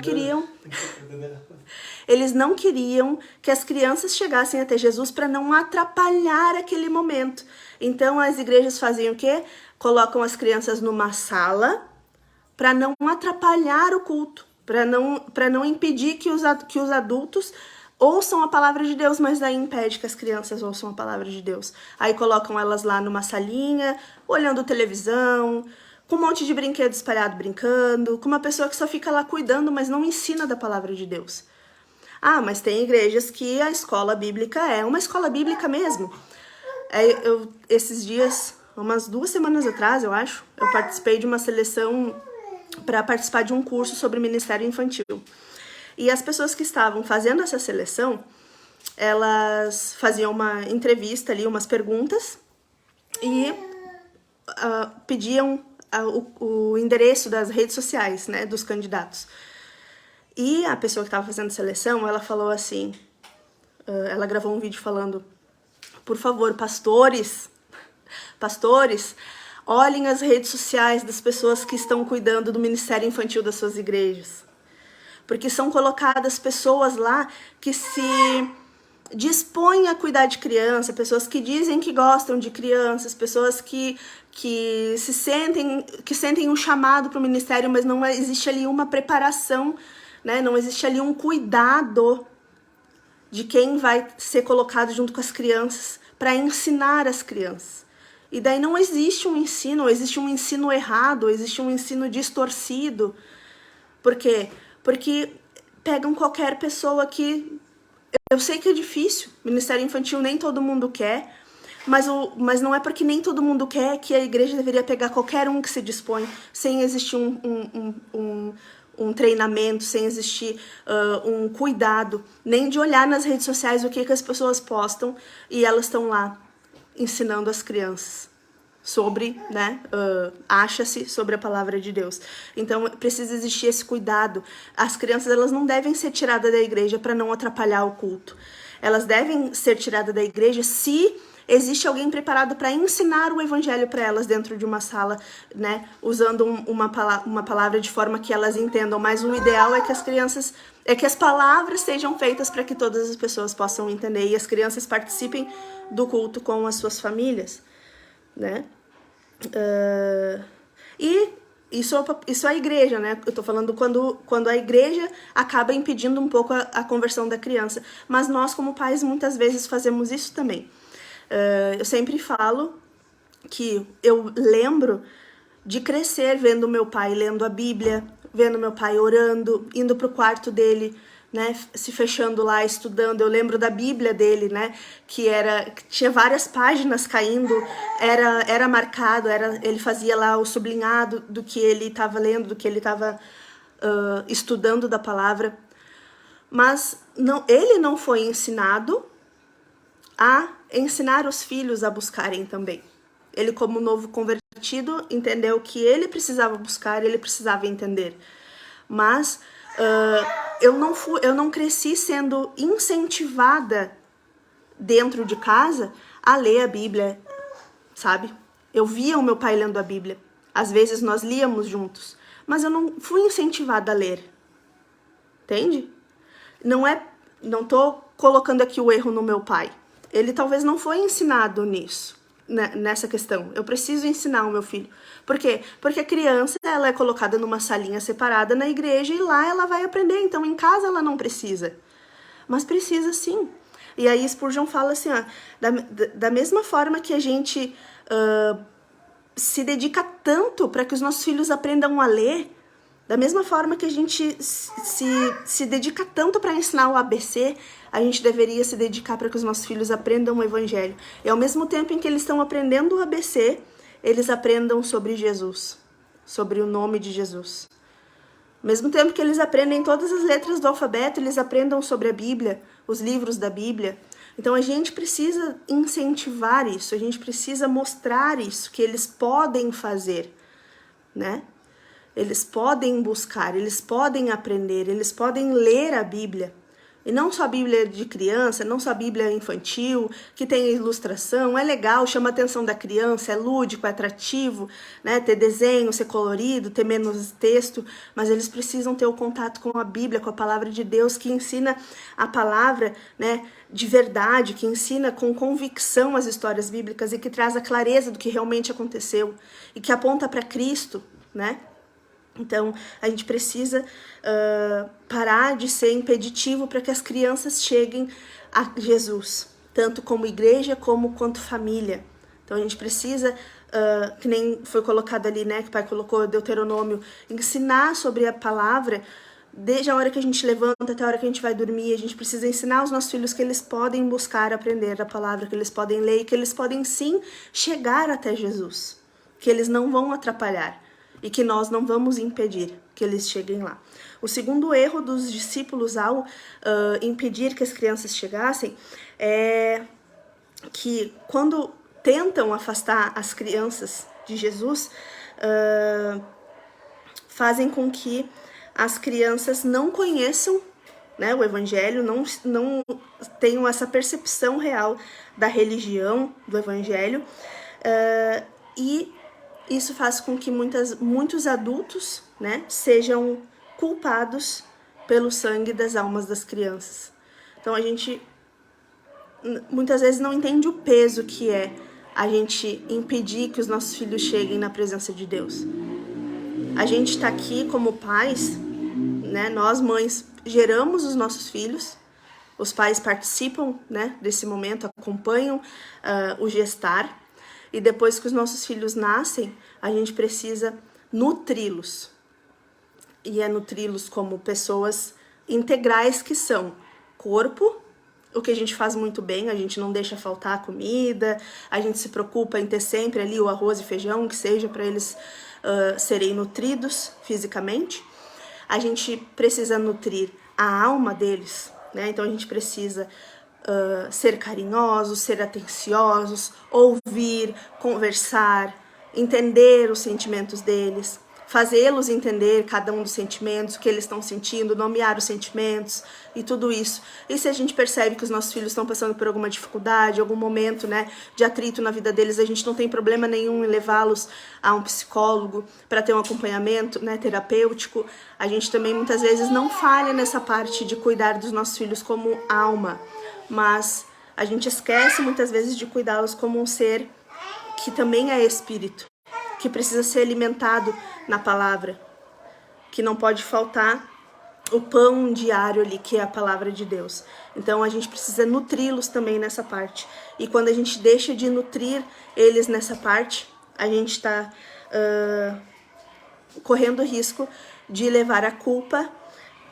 queriam que as crianças chegassem até Jesus para não atrapalhar aquele momento. Então as igrejas faziam o quê? Colocam as crianças numa sala para não atrapalhar o culto, para não impedir que os adultos ouçam a palavra de Deus, mas daí impede que as crianças ouçam a palavra de Deus. Aí colocam elas lá numa salinha, olhando televisão, com um monte de brinquedo espalhado brincando, com uma pessoa que só fica lá cuidando, mas não ensina da palavra de Deus. Ah, mas tem igrejas que a escola bíblica é uma escola bíblica mesmo. Esses dias, umas 2 semanas atrás, eu acho, eu participei de uma seleção para participar de um curso sobre ministério infantil. E as pessoas que estavam fazendo essa seleção, elas faziam uma entrevista ali, umas perguntas, e pediam o endereço das redes sociais, né, dos candidatos. E a pessoa que estava fazendo a seleção, ela falou assim, ela gravou um vídeo falando: por favor, pastores, olhem as redes sociais das pessoas que estão cuidando do ministério infantil das suas igrejas. Porque são colocadas pessoas lá que se dispõem a cuidar de criança, pessoas que dizem que gostam de crianças, pessoas que sentem um chamado para o ministério, mas não existe ali uma preparação, né? Não existe ali um cuidado de quem vai ser colocado junto com as crianças para ensinar as crianças. E daí não existe um ensino, existe um ensino errado, existe um ensino distorcido. Por quê? Porque pegam qualquer pessoa que... Eu sei que é difícil, ministério infantil nem todo mundo quer, mas não é porque nem todo mundo quer que a igreja deveria pegar qualquer um que se dispõe, sem existir um treinamento, sem existir um cuidado, nem de olhar nas redes sociais o que as pessoas postam e elas estão lá ensinando as crianças sobre, né, acha-se sobre a palavra de Deus. Então precisa existir esse cuidado. As crianças, elas não devem ser tiradas da igreja para não atrapalhar o culto. Elas devem ser tiradas da igreja se existe alguém preparado para ensinar o evangelho para elas dentro de uma sala, né, usando uma palavra de forma que elas entendam. Mas o ideal é que as palavras sejam feitas para que todas as pessoas possam entender e as crianças participem do culto com as suas famílias, né? E isso é a igreja, né? Eu tô falando quando a igreja acaba impedindo um pouco a conversão da criança. Mas nós, como pais, muitas vezes fazemos isso também. Eu sempre falo que eu lembro de crescer vendo meu pai lendo a Bíblia, vendo meu pai orando, indo pro quarto dele, né, se fechando lá, estudando. Eu lembro da Bíblia dele, né, que tinha várias páginas caindo, era marcado, ele fazia lá o sublinhado do que ele estava lendo, do que ele estava estudando da palavra. Mas ele não foi ensinado a ensinar os filhos a buscarem também. Ele, como novo convertido, entendeu que ele precisava buscar, ele precisava entender. Mas eu não cresci sendo incentivada dentro de casa a ler a Bíblia, sabe? Eu via o meu pai lendo a Bíblia. Às vezes nós líamos juntos, mas eu não fui incentivada a ler. Entende? Não tô colocando aqui o erro no meu pai. Ele talvez não foi ensinado nisso, nessa questão. Eu preciso ensinar o meu filho. Por quê? Porque a criança, ela é colocada numa salinha separada na igreja e lá ela vai aprender. Então, em casa ela não precisa. Mas precisa sim. E aí Spurgeon fala assim, ó, da mesma forma que a gente se dedica tanto para que os nossos filhos aprendam a ler, da mesma forma que a gente se dedica tanto para ensinar o ABC, a gente deveria se dedicar para que os nossos filhos aprendam o Evangelho. E ao mesmo tempo em que eles estão aprendendo o ABC, eles aprendam sobre Jesus, sobre o nome de Jesus. Ao mesmo tempo que eles aprendem todas as letras do alfabeto, eles aprendam sobre a Bíblia, os livros da Bíblia. Então a gente precisa incentivar isso, a gente precisa mostrar isso, que eles podem fazer, né? Eles podem buscar, eles podem aprender, eles podem ler a Bíblia, E não só a Bíblia de criança, não só a Bíblia infantil, que tem ilustração, é legal, chama a atenção da criança, é lúdico, é atrativo, né? Ter desenho, ser colorido, ter menos texto, mas eles precisam ter o contato com a Bíblia, com a palavra de Deus, que ensina a palavra, né, de verdade, que ensina com convicção as histórias bíblicas e que traz a clareza do que realmente aconteceu e que aponta para Cristo, né? Então, a gente precisa parar de ser impeditivo para que as crianças cheguem a Jesus, tanto como igreja como quanto família. Então, a gente precisa, que nem foi colocado ali, né, que o pai colocou, Deuteronômio, ensinar sobre a palavra desde a hora que a gente levanta até a hora que a gente vai dormir. A gente precisa ensinar aos nossos filhos que eles podem buscar aprender a palavra, que eles podem ler e que eles podem sim chegar até Jesus, que eles não vão atrapalhar e que nós não vamos impedir que eles cheguem lá. O segundo erro dos discípulos ao impedir que as crianças chegassem é que quando tentam afastar as crianças de Jesus, fazem com que as crianças não conheçam, né, o Evangelho, não tenham essa percepção real da religião, do Evangelho, e isso faz com que muitos adultos, né, sejam culpados pelo sangue das almas das crianças. Então a gente muitas vezes não entende o peso que é a gente impedir que os nossos filhos cheguem na presença de Deus. A gente está aqui como pais, né, nós mães geramos os nossos filhos, os pais participam, né, desse momento, acompanham o gestar. E depois que os nossos filhos nascem, a gente precisa nutri-los. E é nutri-los como pessoas integrais que são corpo, o que a gente faz muito bem, a gente não deixa faltar comida, a gente se preocupa em ter sempre ali o arroz e feijão, que seja para eles serem nutridos fisicamente. A gente precisa nutrir a alma deles, né? Então a gente precisa ser carinhosos, ser atenciosos, ouvir, conversar, entender os sentimentos deles, fazê-los entender cada um dos sentimentos, o que eles estão sentindo, nomear os sentimentos e tudo isso. E se a gente percebe que os nossos filhos estão passando por alguma dificuldade, algum momento, né, de atrito na vida deles, a gente não tem problema nenhum em levá-los a um psicólogo para ter um acompanhamento, né, terapêutico. A gente também muitas vezes não falha nessa parte de cuidar dos nossos filhos como alma, mas a gente esquece muitas vezes de cuidá-los como um ser que também é espírito, que precisa ser alimentado na palavra, que não pode faltar o pão diário ali, que é a palavra de Deus. Então a gente precisa nutri-los também nessa parte. E quando a gente deixa de nutrir eles nessa parte, a gente está correndo o risco de levar a culpa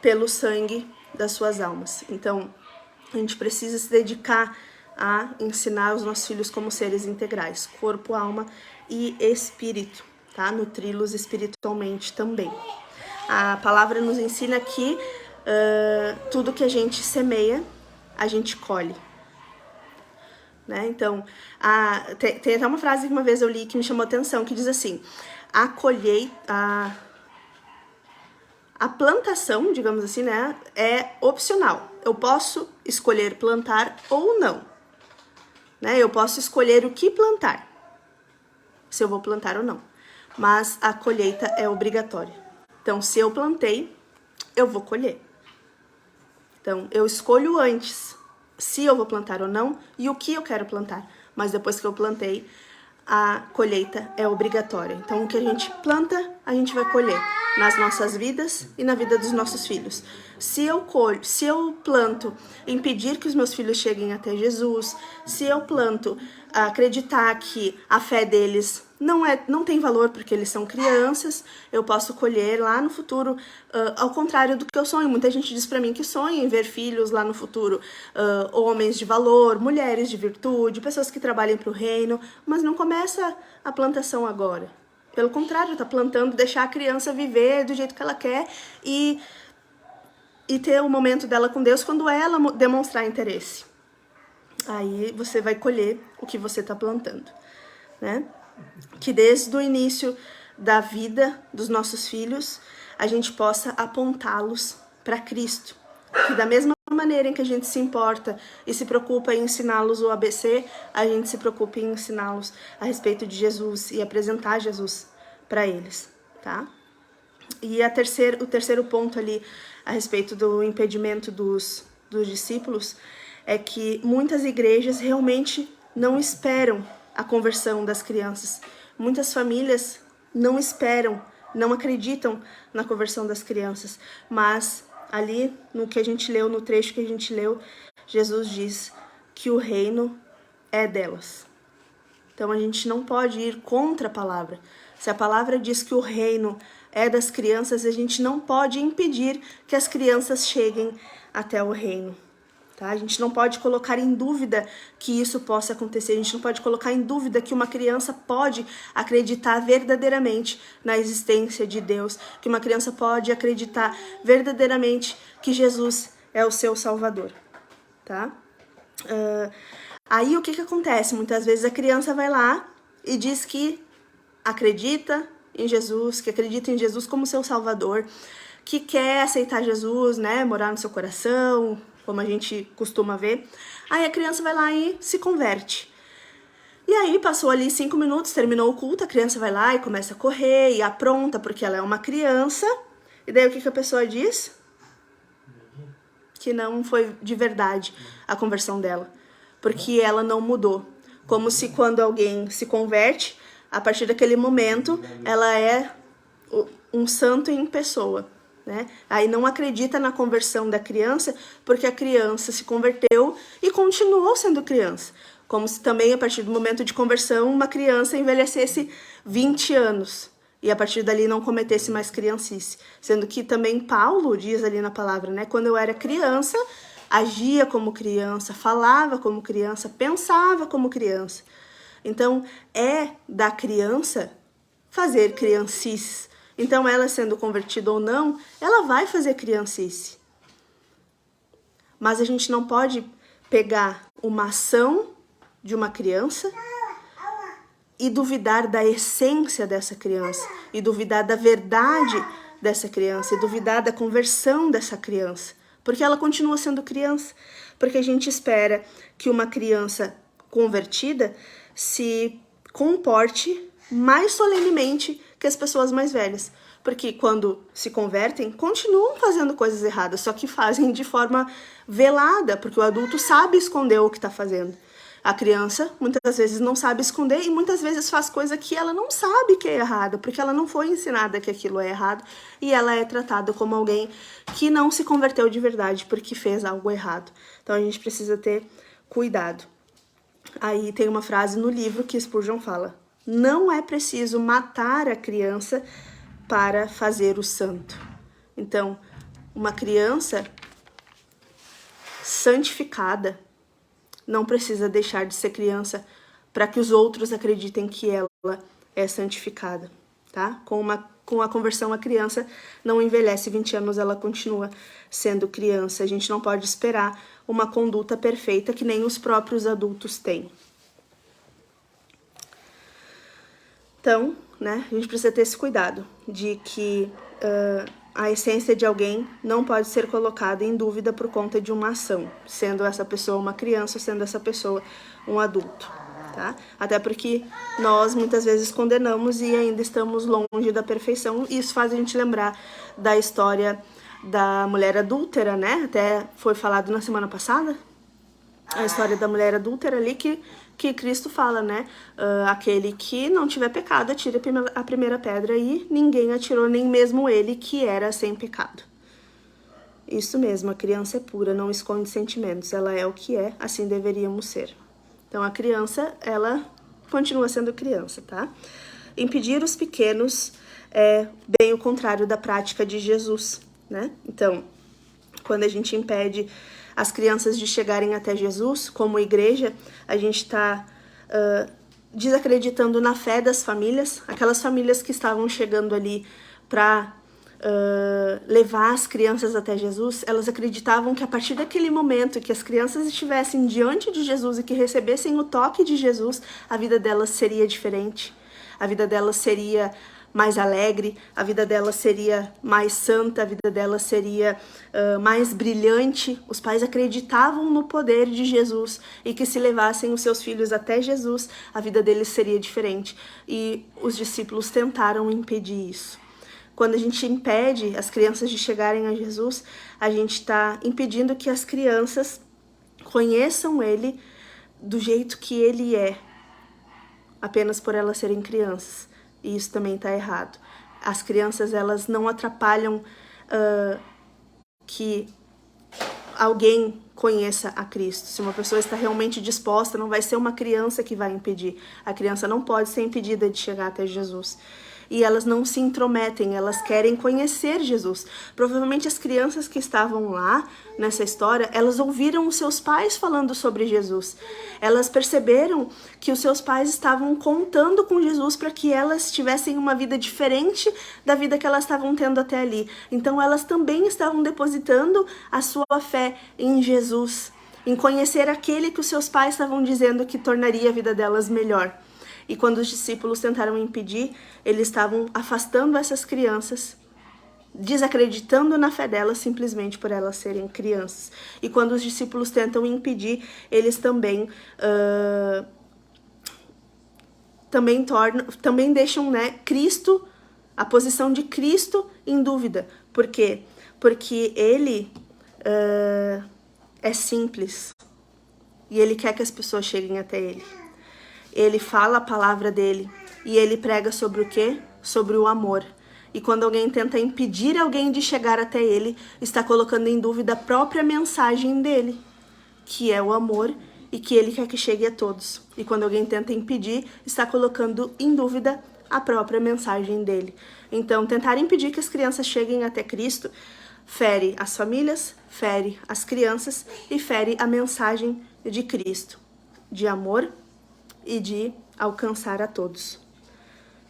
pelo sangue das suas almas. Então a gente precisa se dedicar a ensinar os nossos filhos como seres integrais, corpo, alma e espírito, tá? Nutri-los espiritualmente também. A palavra nos ensina que tudo que a gente semeia, a gente colhe, né? Então, tem até uma frase que uma vez eu li que me chamou a atenção, que diz assim: a plantação, digamos assim, né, é opcional. Eu posso escolher plantar ou não, né? Eu posso escolher o que plantar, se eu vou plantar ou não. Mas a colheita é obrigatória. Então, se eu plantei, eu vou colher. Então, eu escolho antes se eu vou plantar ou não e o que eu quero plantar. Mas depois que eu plantei, a colheita é obrigatória. Então, o que a gente planta, a gente vai colher nas nossas vidas e na vida dos nossos filhos. Se eu planto impedir que os meus filhos cheguem até Jesus, se eu planto acreditar que a fé deles não tem valor porque eles são crianças, eu posso colher lá no futuro, ao contrário do que eu sonho. Muita gente diz pra mim que sonha em ver filhos lá no futuro, homens de valor, mulheres de virtude, pessoas que trabalhem pro reino, mas não começa a plantação agora. Pelo contrário, tá plantando, deixar a criança viver do jeito que ela quer e ter o momento dela com Deus quando ela demonstrar interesse. Aí você vai colher o que você tá plantando, né? Que desde o início da vida dos nossos filhos, a gente possa apontá-los para Cristo. Que da mesma maneira em que a gente se importa e se preocupa em ensiná-los o ABC, a gente se preocupa em ensiná-los a respeito de Jesus e apresentar Jesus para eles, tá? E o terceiro ponto ali a respeito do impedimento dos discípulos é que muitas igrejas realmente não esperam a conversão das crianças. Muitas famílias não esperam, não acreditam na conversão das crianças, mas ali no que a gente leu, no trecho que a gente leu, Jesus diz que o reino é delas. Então a gente não pode ir contra a palavra. Se a palavra diz que o reino é das crianças, a gente não pode impedir que as crianças cheguem até o reino. Tá? A gente não pode colocar em dúvida que isso possa acontecer. A gente não pode colocar em dúvida que uma criança pode acreditar verdadeiramente na existência de Deus, que uma criança pode acreditar verdadeiramente que Jesus é o seu Salvador. Tá? Aí o que acontece? Muitas vezes a criança vai lá e diz que acredita em Jesus, que acredita em Jesus como seu Salvador, que quer aceitar Jesus, né, morar no seu coração, como a gente costuma ver. Aí a criança vai lá e se converte. E aí passou ali 5 minutos, terminou o culto, a criança vai lá e começa a correr e apronta, porque ela é uma criança. E daí o que a pessoa diz? Que não foi de verdade a conversão dela, porque ela não mudou. Como se quando alguém se converte, a partir daquele momento, ela é um santo em pessoa. Né? Aí não acredita na conversão da criança porque a criança se converteu e continuou sendo criança. Como se também a partir do momento de conversão uma criança envelhecesse 20 anos e a partir dali não cometesse mais criancice. Sendo que também Paulo diz ali na palavra, né? Quando eu era criança, agia como criança, falava como criança, pensava como criança. Então é da criança fazer criancices. Então, ela sendo convertida ou não, ela vai fazer criancice. Mas a gente não pode pegar uma ação de uma criança e duvidar da essência dessa criança, e duvidar da verdade dessa criança, e duvidar da conversão dessa criança. Porque ela continua sendo criança. Porque a gente espera que uma criança convertida se comporte mais solenemente que as pessoas mais velhas, porque quando se convertem, continuam fazendo coisas erradas, só que fazem de forma velada, porque o adulto sabe esconder o que está fazendo. A criança, muitas vezes, não sabe esconder e muitas vezes faz coisa que ela não sabe que é errada, porque ela não foi ensinada que aquilo é errado e ela é tratada como alguém que não se converteu de verdade porque fez algo errado. Então a gente precisa ter cuidado. Aí tem uma frase no livro que Spurgeon fala: não é preciso matar a criança para fazer o santo. Então, uma criança santificada não precisa deixar de ser criança para que os outros acreditem que ela é santificada, tá? Com a conversão, a criança não envelhece 20 anos, ela continua sendo criança. A gente não pode esperar uma conduta perfeita que nem os próprios adultos têm. Então, né, a gente precisa ter esse cuidado de que a essência de alguém não pode ser colocada em dúvida por conta de uma ação, sendo essa pessoa uma criança, sendo essa pessoa um adulto, tá? Até porque nós muitas vezes condenamos e ainda estamos longe da perfeição, e isso faz a gente lembrar da história da mulher adúltera, né? Até foi falado na semana passada, a história da mulher adúltera ali que Cristo fala, né? Aquele que não tiver pecado, atire a primeira pedra, e ninguém atirou, nem mesmo ele que era sem pecado. Isso mesmo, a criança é pura, não esconde sentimentos, ela é o que é, assim deveríamos ser. Então a criança, ela continua sendo criança, tá? Impedir os pequenos é bem o contrário da prática de Jesus, né? Então, quando a gente impede as crianças de chegarem até Jesus, como igreja, a gente está desacreditando na fé das famílias, aquelas famílias que estavam chegando ali para levar as crianças até Jesus. Elas acreditavam que a partir daquele momento que as crianças estivessem diante de Jesus e que recebessem o toque de Jesus, a vida delas seria diferente, a vida delas seria mais alegre, a vida dela seria mais santa, a vida dela seria mais brilhante. Os pais acreditavam no poder de Jesus e que se levassem os seus filhos até Jesus, a vida deles seria diferente. E os discípulos tentaram impedir isso. Quando a gente impede as crianças de chegarem a Jesus, a gente está impedindo que as crianças conheçam Ele do jeito que Ele é, apenas por elas serem crianças. E isso também está errado. As crianças, elas não atrapalham que alguém conheça a Cristo. Se uma pessoa está realmente disposta, não vai ser uma criança que vai impedir. A criança não pode ser impedida de chegar até Jesus. E elas não se intrometem, elas querem conhecer Jesus. Provavelmente as crianças que estavam lá nessa história, elas ouviram os seus pais falando sobre Jesus. Elas perceberam que os seus pais estavam contando com Jesus para que elas tivessem uma vida diferente da vida que elas estavam tendo até ali. Então elas também estavam depositando a sua fé em Jesus, em conhecer aquele que os seus pais estavam dizendo que tornaria a vida delas melhor. E quando os discípulos tentaram impedir, eles estavam afastando essas crianças, desacreditando na fé delas simplesmente por elas serem crianças. E quando os discípulos tentam impedir, eles também deixam, né, Cristo, a posição de Cristo em dúvida. Por quê? Porque ele é simples e ele quer que as pessoas cheguem até ele. Ele fala a palavra dele e ele prega sobre o quê? Sobre o amor. E quando alguém tenta impedir alguém de chegar até ele, está colocando em dúvida a própria mensagem dele, que é o amor e que ele quer que chegue a todos. E quando alguém tenta impedir, está colocando em dúvida a própria mensagem dele. Então, tentar impedir que as crianças cheguem até Cristo fere as famílias, fere as crianças e fere a mensagem de Cristo, de amor e de alcançar a todos.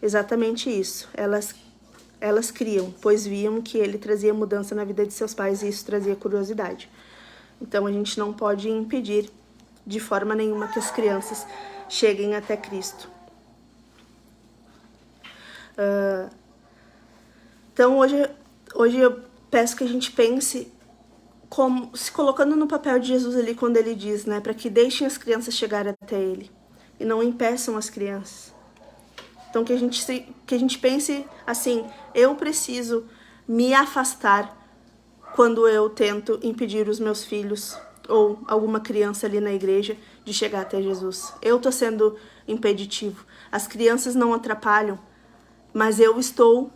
Exatamente isso. Elas criam, pois viam que ele trazia mudança na vida de seus pais e isso trazia curiosidade. Então a gente não pode impedir de forma nenhuma que as crianças cheguem até Cristo. Então hoje eu peço que a gente pense como, se colocando no papel de Jesus ali quando ele diz, né, para que deixem as crianças chegarem até ele e não impeçam as crianças. Então que a gente pense assim, eu preciso me afastar quando eu tento impedir os meus filhos ou alguma criança ali na igreja de chegar até Jesus. Eu estou sendo impeditivo. As crianças não atrapalham, mas eu estou,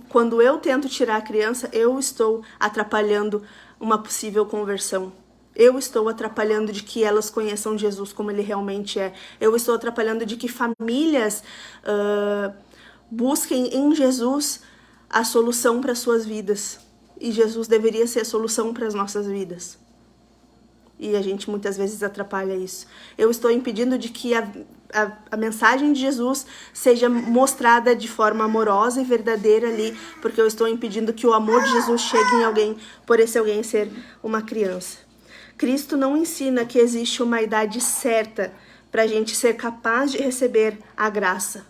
quando eu tento tirar a criança, eu estou atrapalhando uma possível conversão. Eu estou atrapalhando de que elas conheçam Jesus como ele realmente é. Eu estou atrapalhando de que famílias busquem em Jesus a solução para suas vidas. E Jesus deveria ser a solução para as nossas vidas. E a gente muitas vezes atrapalha isso. Eu estou impedindo de que a mensagem de Jesus seja mostrada de forma amorosa e verdadeira ali, porque eu estou impedindo que o amor de Jesus chegue em alguém, por esse alguém ser uma criança. Cristo não ensina que existe uma idade certa para a gente ser capaz de receber a graça.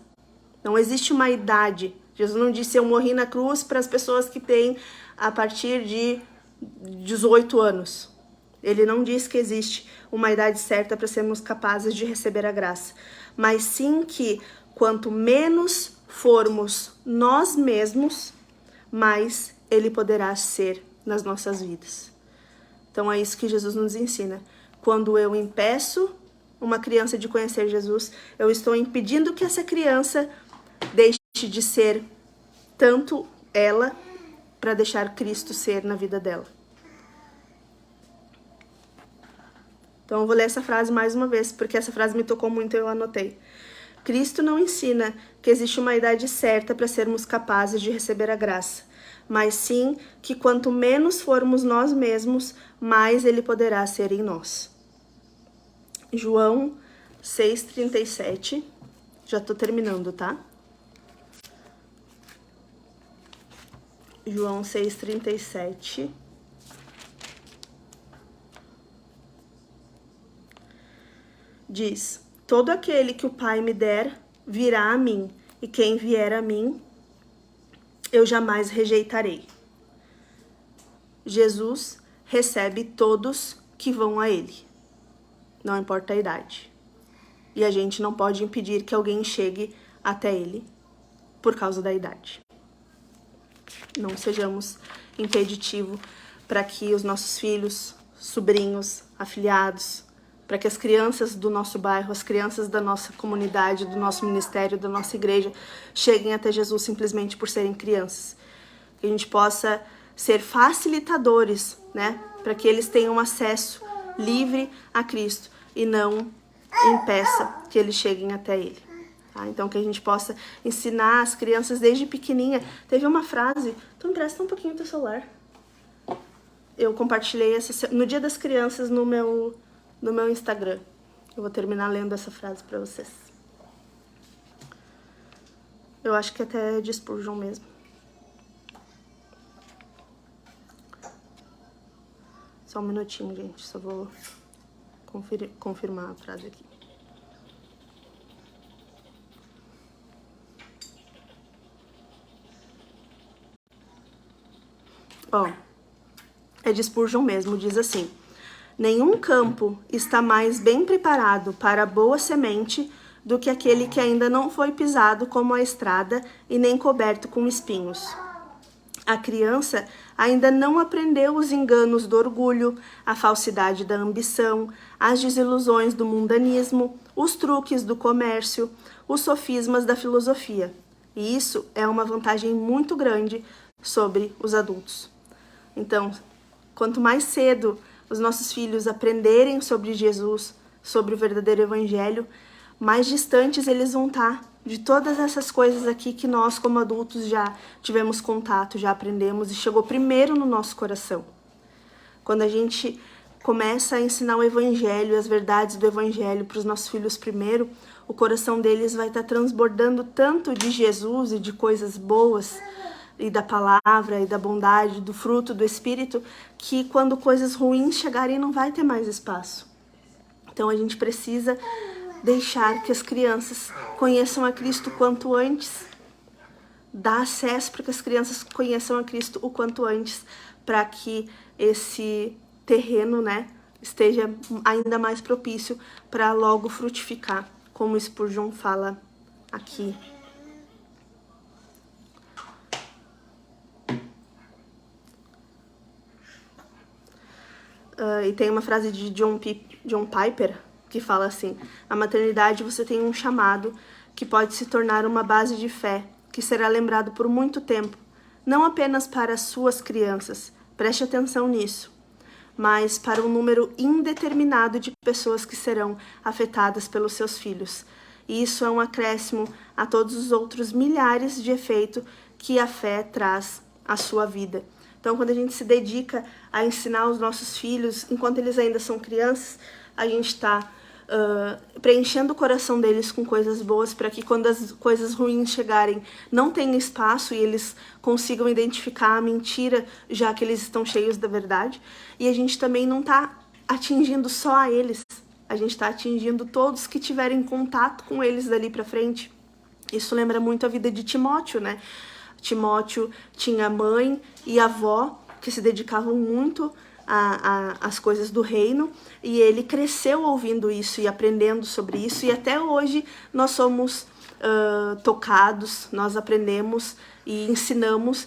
Não existe uma idade. Jesus não disse, eu morri na cruz para as pessoas que têm a partir de 18 anos. Ele não diz que existe uma idade certa para sermos capazes de receber a graça. Mas sim que quanto menos formos nós mesmos, mais ele poderá ser nas nossas vidas. Então é isso que Jesus nos ensina. Quando eu impeço uma criança de conhecer Jesus, eu estou impedindo que essa criança deixe de ser tanto ela para deixar Cristo ser na vida dela. Então eu vou ler essa frase mais uma vez, porque essa frase me tocou muito e eu anotei. Cristo não ensina que existe uma idade certa para sermos capazes de receber a graça, mas sim que quanto menos formos nós mesmos, mais ele poderá ser em nós. João 6,37. Já estou terminando, tá? João 6,37. Diz, todo aquele que o Pai me der, virá a mim, e quem vier a mim, eu jamais rejeitarei. Jesus recebe todos que vão a Ele, não importa a idade. E a gente não pode impedir que alguém chegue até Ele por causa da idade. Não sejamos impeditivo para que os nossos filhos, sobrinhos, afilhados, para que as crianças do nosso bairro, as crianças da nossa comunidade, do nosso ministério, da nossa igreja, cheguem até Jesus simplesmente por serem crianças. Que a gente possa ser facilitadores, né, para que eles tenham acesso livre a Cristo e não impeça que eles cheguem até Ele. Tá? Então, que a gente possa ensinar as crianças desde pequenininha. Teve uma frase, tu empresta um pouquinho o teu celular. Eu compartilhei no Dia das Crianças no meu Instagram. Eu vou terminar lendo essa frase para vocês. Eu acho que até é de Spurgeon mesmo. Só um minutinho, gente. Só vou confirmar a frase aqui. Ó, é de Spurgeon mesmo, diz assim: nenhum campo está mais bem preparado para a boa semente do que aquele que ainda não foi pisado como a estrada e nem coberto com espinhos. A criança ainda não aprendeu os enganos do orgulho, a falsidade da ambição, as desilusões do mundanismo, os truques do comércio, os sofismas da filosofia. E isso é uma vantagem muito grande sobre os adultos. Então, quanto mais cedo os nossos filhos aprenderem sobre Jesus, sobre o verdadeiro evangelho, mais distantes eles vão estar de todas essas coisas aqui que nós, como adultos, já tivemos contato, já aprendemos e chegou primeiro no nosso coração. Quando a gente começa a ensinar o evangelho, as verdades do evangelho para os nossos filhos primeiro, o coração deles vai estar transbordando tanto de Jesus e de coisas boas, e da palavra, e da bondade, do fruto do Espírito, que quando coisas ruins chegarem não vai ter mais espaço. Então a gente precisa deixar que as crianças conheçam a Cristo o quanto antes, dar acesso para que as crianças conheçam a Cristo o quanto antes, para que esse terreno, né, esteja ainda mais propício para logo frutificar, como Spurgeon fala aqui. E tem uma frase de John Piper que fala assim: a maternidade você tem um chamado que pode se tornar uma base de fé, que será lembrado por muito tempo, não apenas para as suas crianças, preste atenção nisso, mas para um número indeterminado de pessoas que serão afetadas pelos seus filhos. E isso é um acréscimo a todos os outros milhares de efeitos que a fé traz à sua vida. Então, quando a gente se dedica a ensinar os nossos filhos, enquanto eles ainda são crianças, a gente está preenchendo o coração deles com coisas boas, para que quando as coisas ruins chegarem, não tenha espaço e eles consigam identificar a mentira, já que eles estão cheios da verdade. E a gente também não está atingindo só a eles, a gente está atingindo todos que tiverem contato com eles dali para frente. Isso lembra muito a vida de Timóteo, né? Timóteo tinha mãe e avó que se dedicavam muito às coisas do reino, e ele cresceu ouvindo isso e aprendendo sobre isso, e até hoje nós somos tocados, nós aprendemos e ensinamos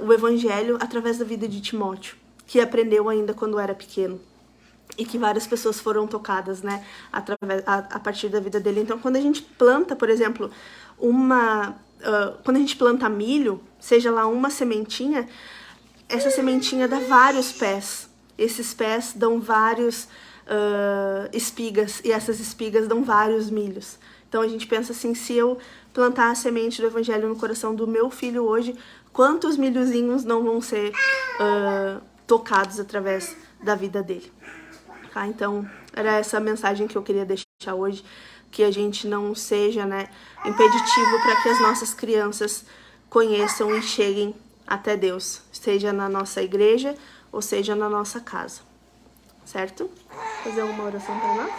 o evangelho através da vida de Timóteo, que aprendeu ainda quando era pequeno, e que várias pessoas foram tocadas, né, a partir da vida dele. Então, quando a gente planta, por exemplo, quando a gente planta milho, seja lá uma sementinha, essa sementinha dá vários pés. Esses pés dão vários espigas, e essas espigas dão vários milhos. Então a gente pensa assim: se eu plantar a semente do evangelho no coração do meu filho hoje, quantos milhozinhos não vão ser tocados através da vida dele? Tá? Então era essa a mensagem que eu queria deixar hoje, que a gente não seja, né, impeditivo para que as nossas crianças conheçam e cheguem até Deus, seja na nossa igreja ou seja na nossa casa, certo? Fazer uma oração para nós?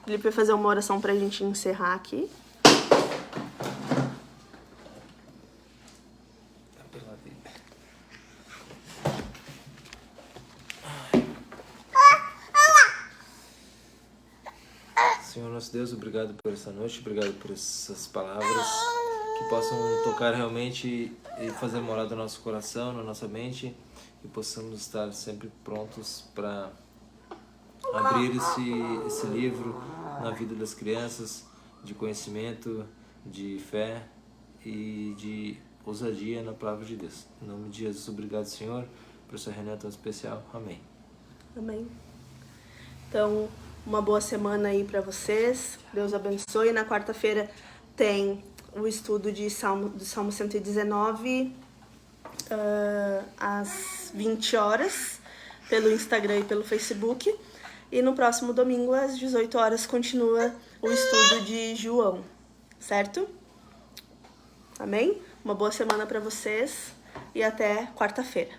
Felipe vai fazer uma oração para a gente encerrar aqui. Pela Senhor nosso Deus, obrigado por essa noite, obrigado por essas palavras que possam tocar realmente e fazer morada no nosso coração, na nossa mente, e possamos estar sempre prontos para abrir esse livro na vida das crianças, de conhecimento, de fé e de ousadia na palavra de Deus. Em nome de Jesus, obrigado, Senhor, por essa reunião tão especial. Amém. Amém. Então, uma boa semana aí para vocês. Deus abençoe. Na quarta-feira tem o estudo do Salmo 119, às 20 horas, pelo Instagram e pelo Facebook. E no próximo domingo, às 18 horas, continua o estudo de João, certo? Amém? Uma boa semana para vocês e até quarta-feira.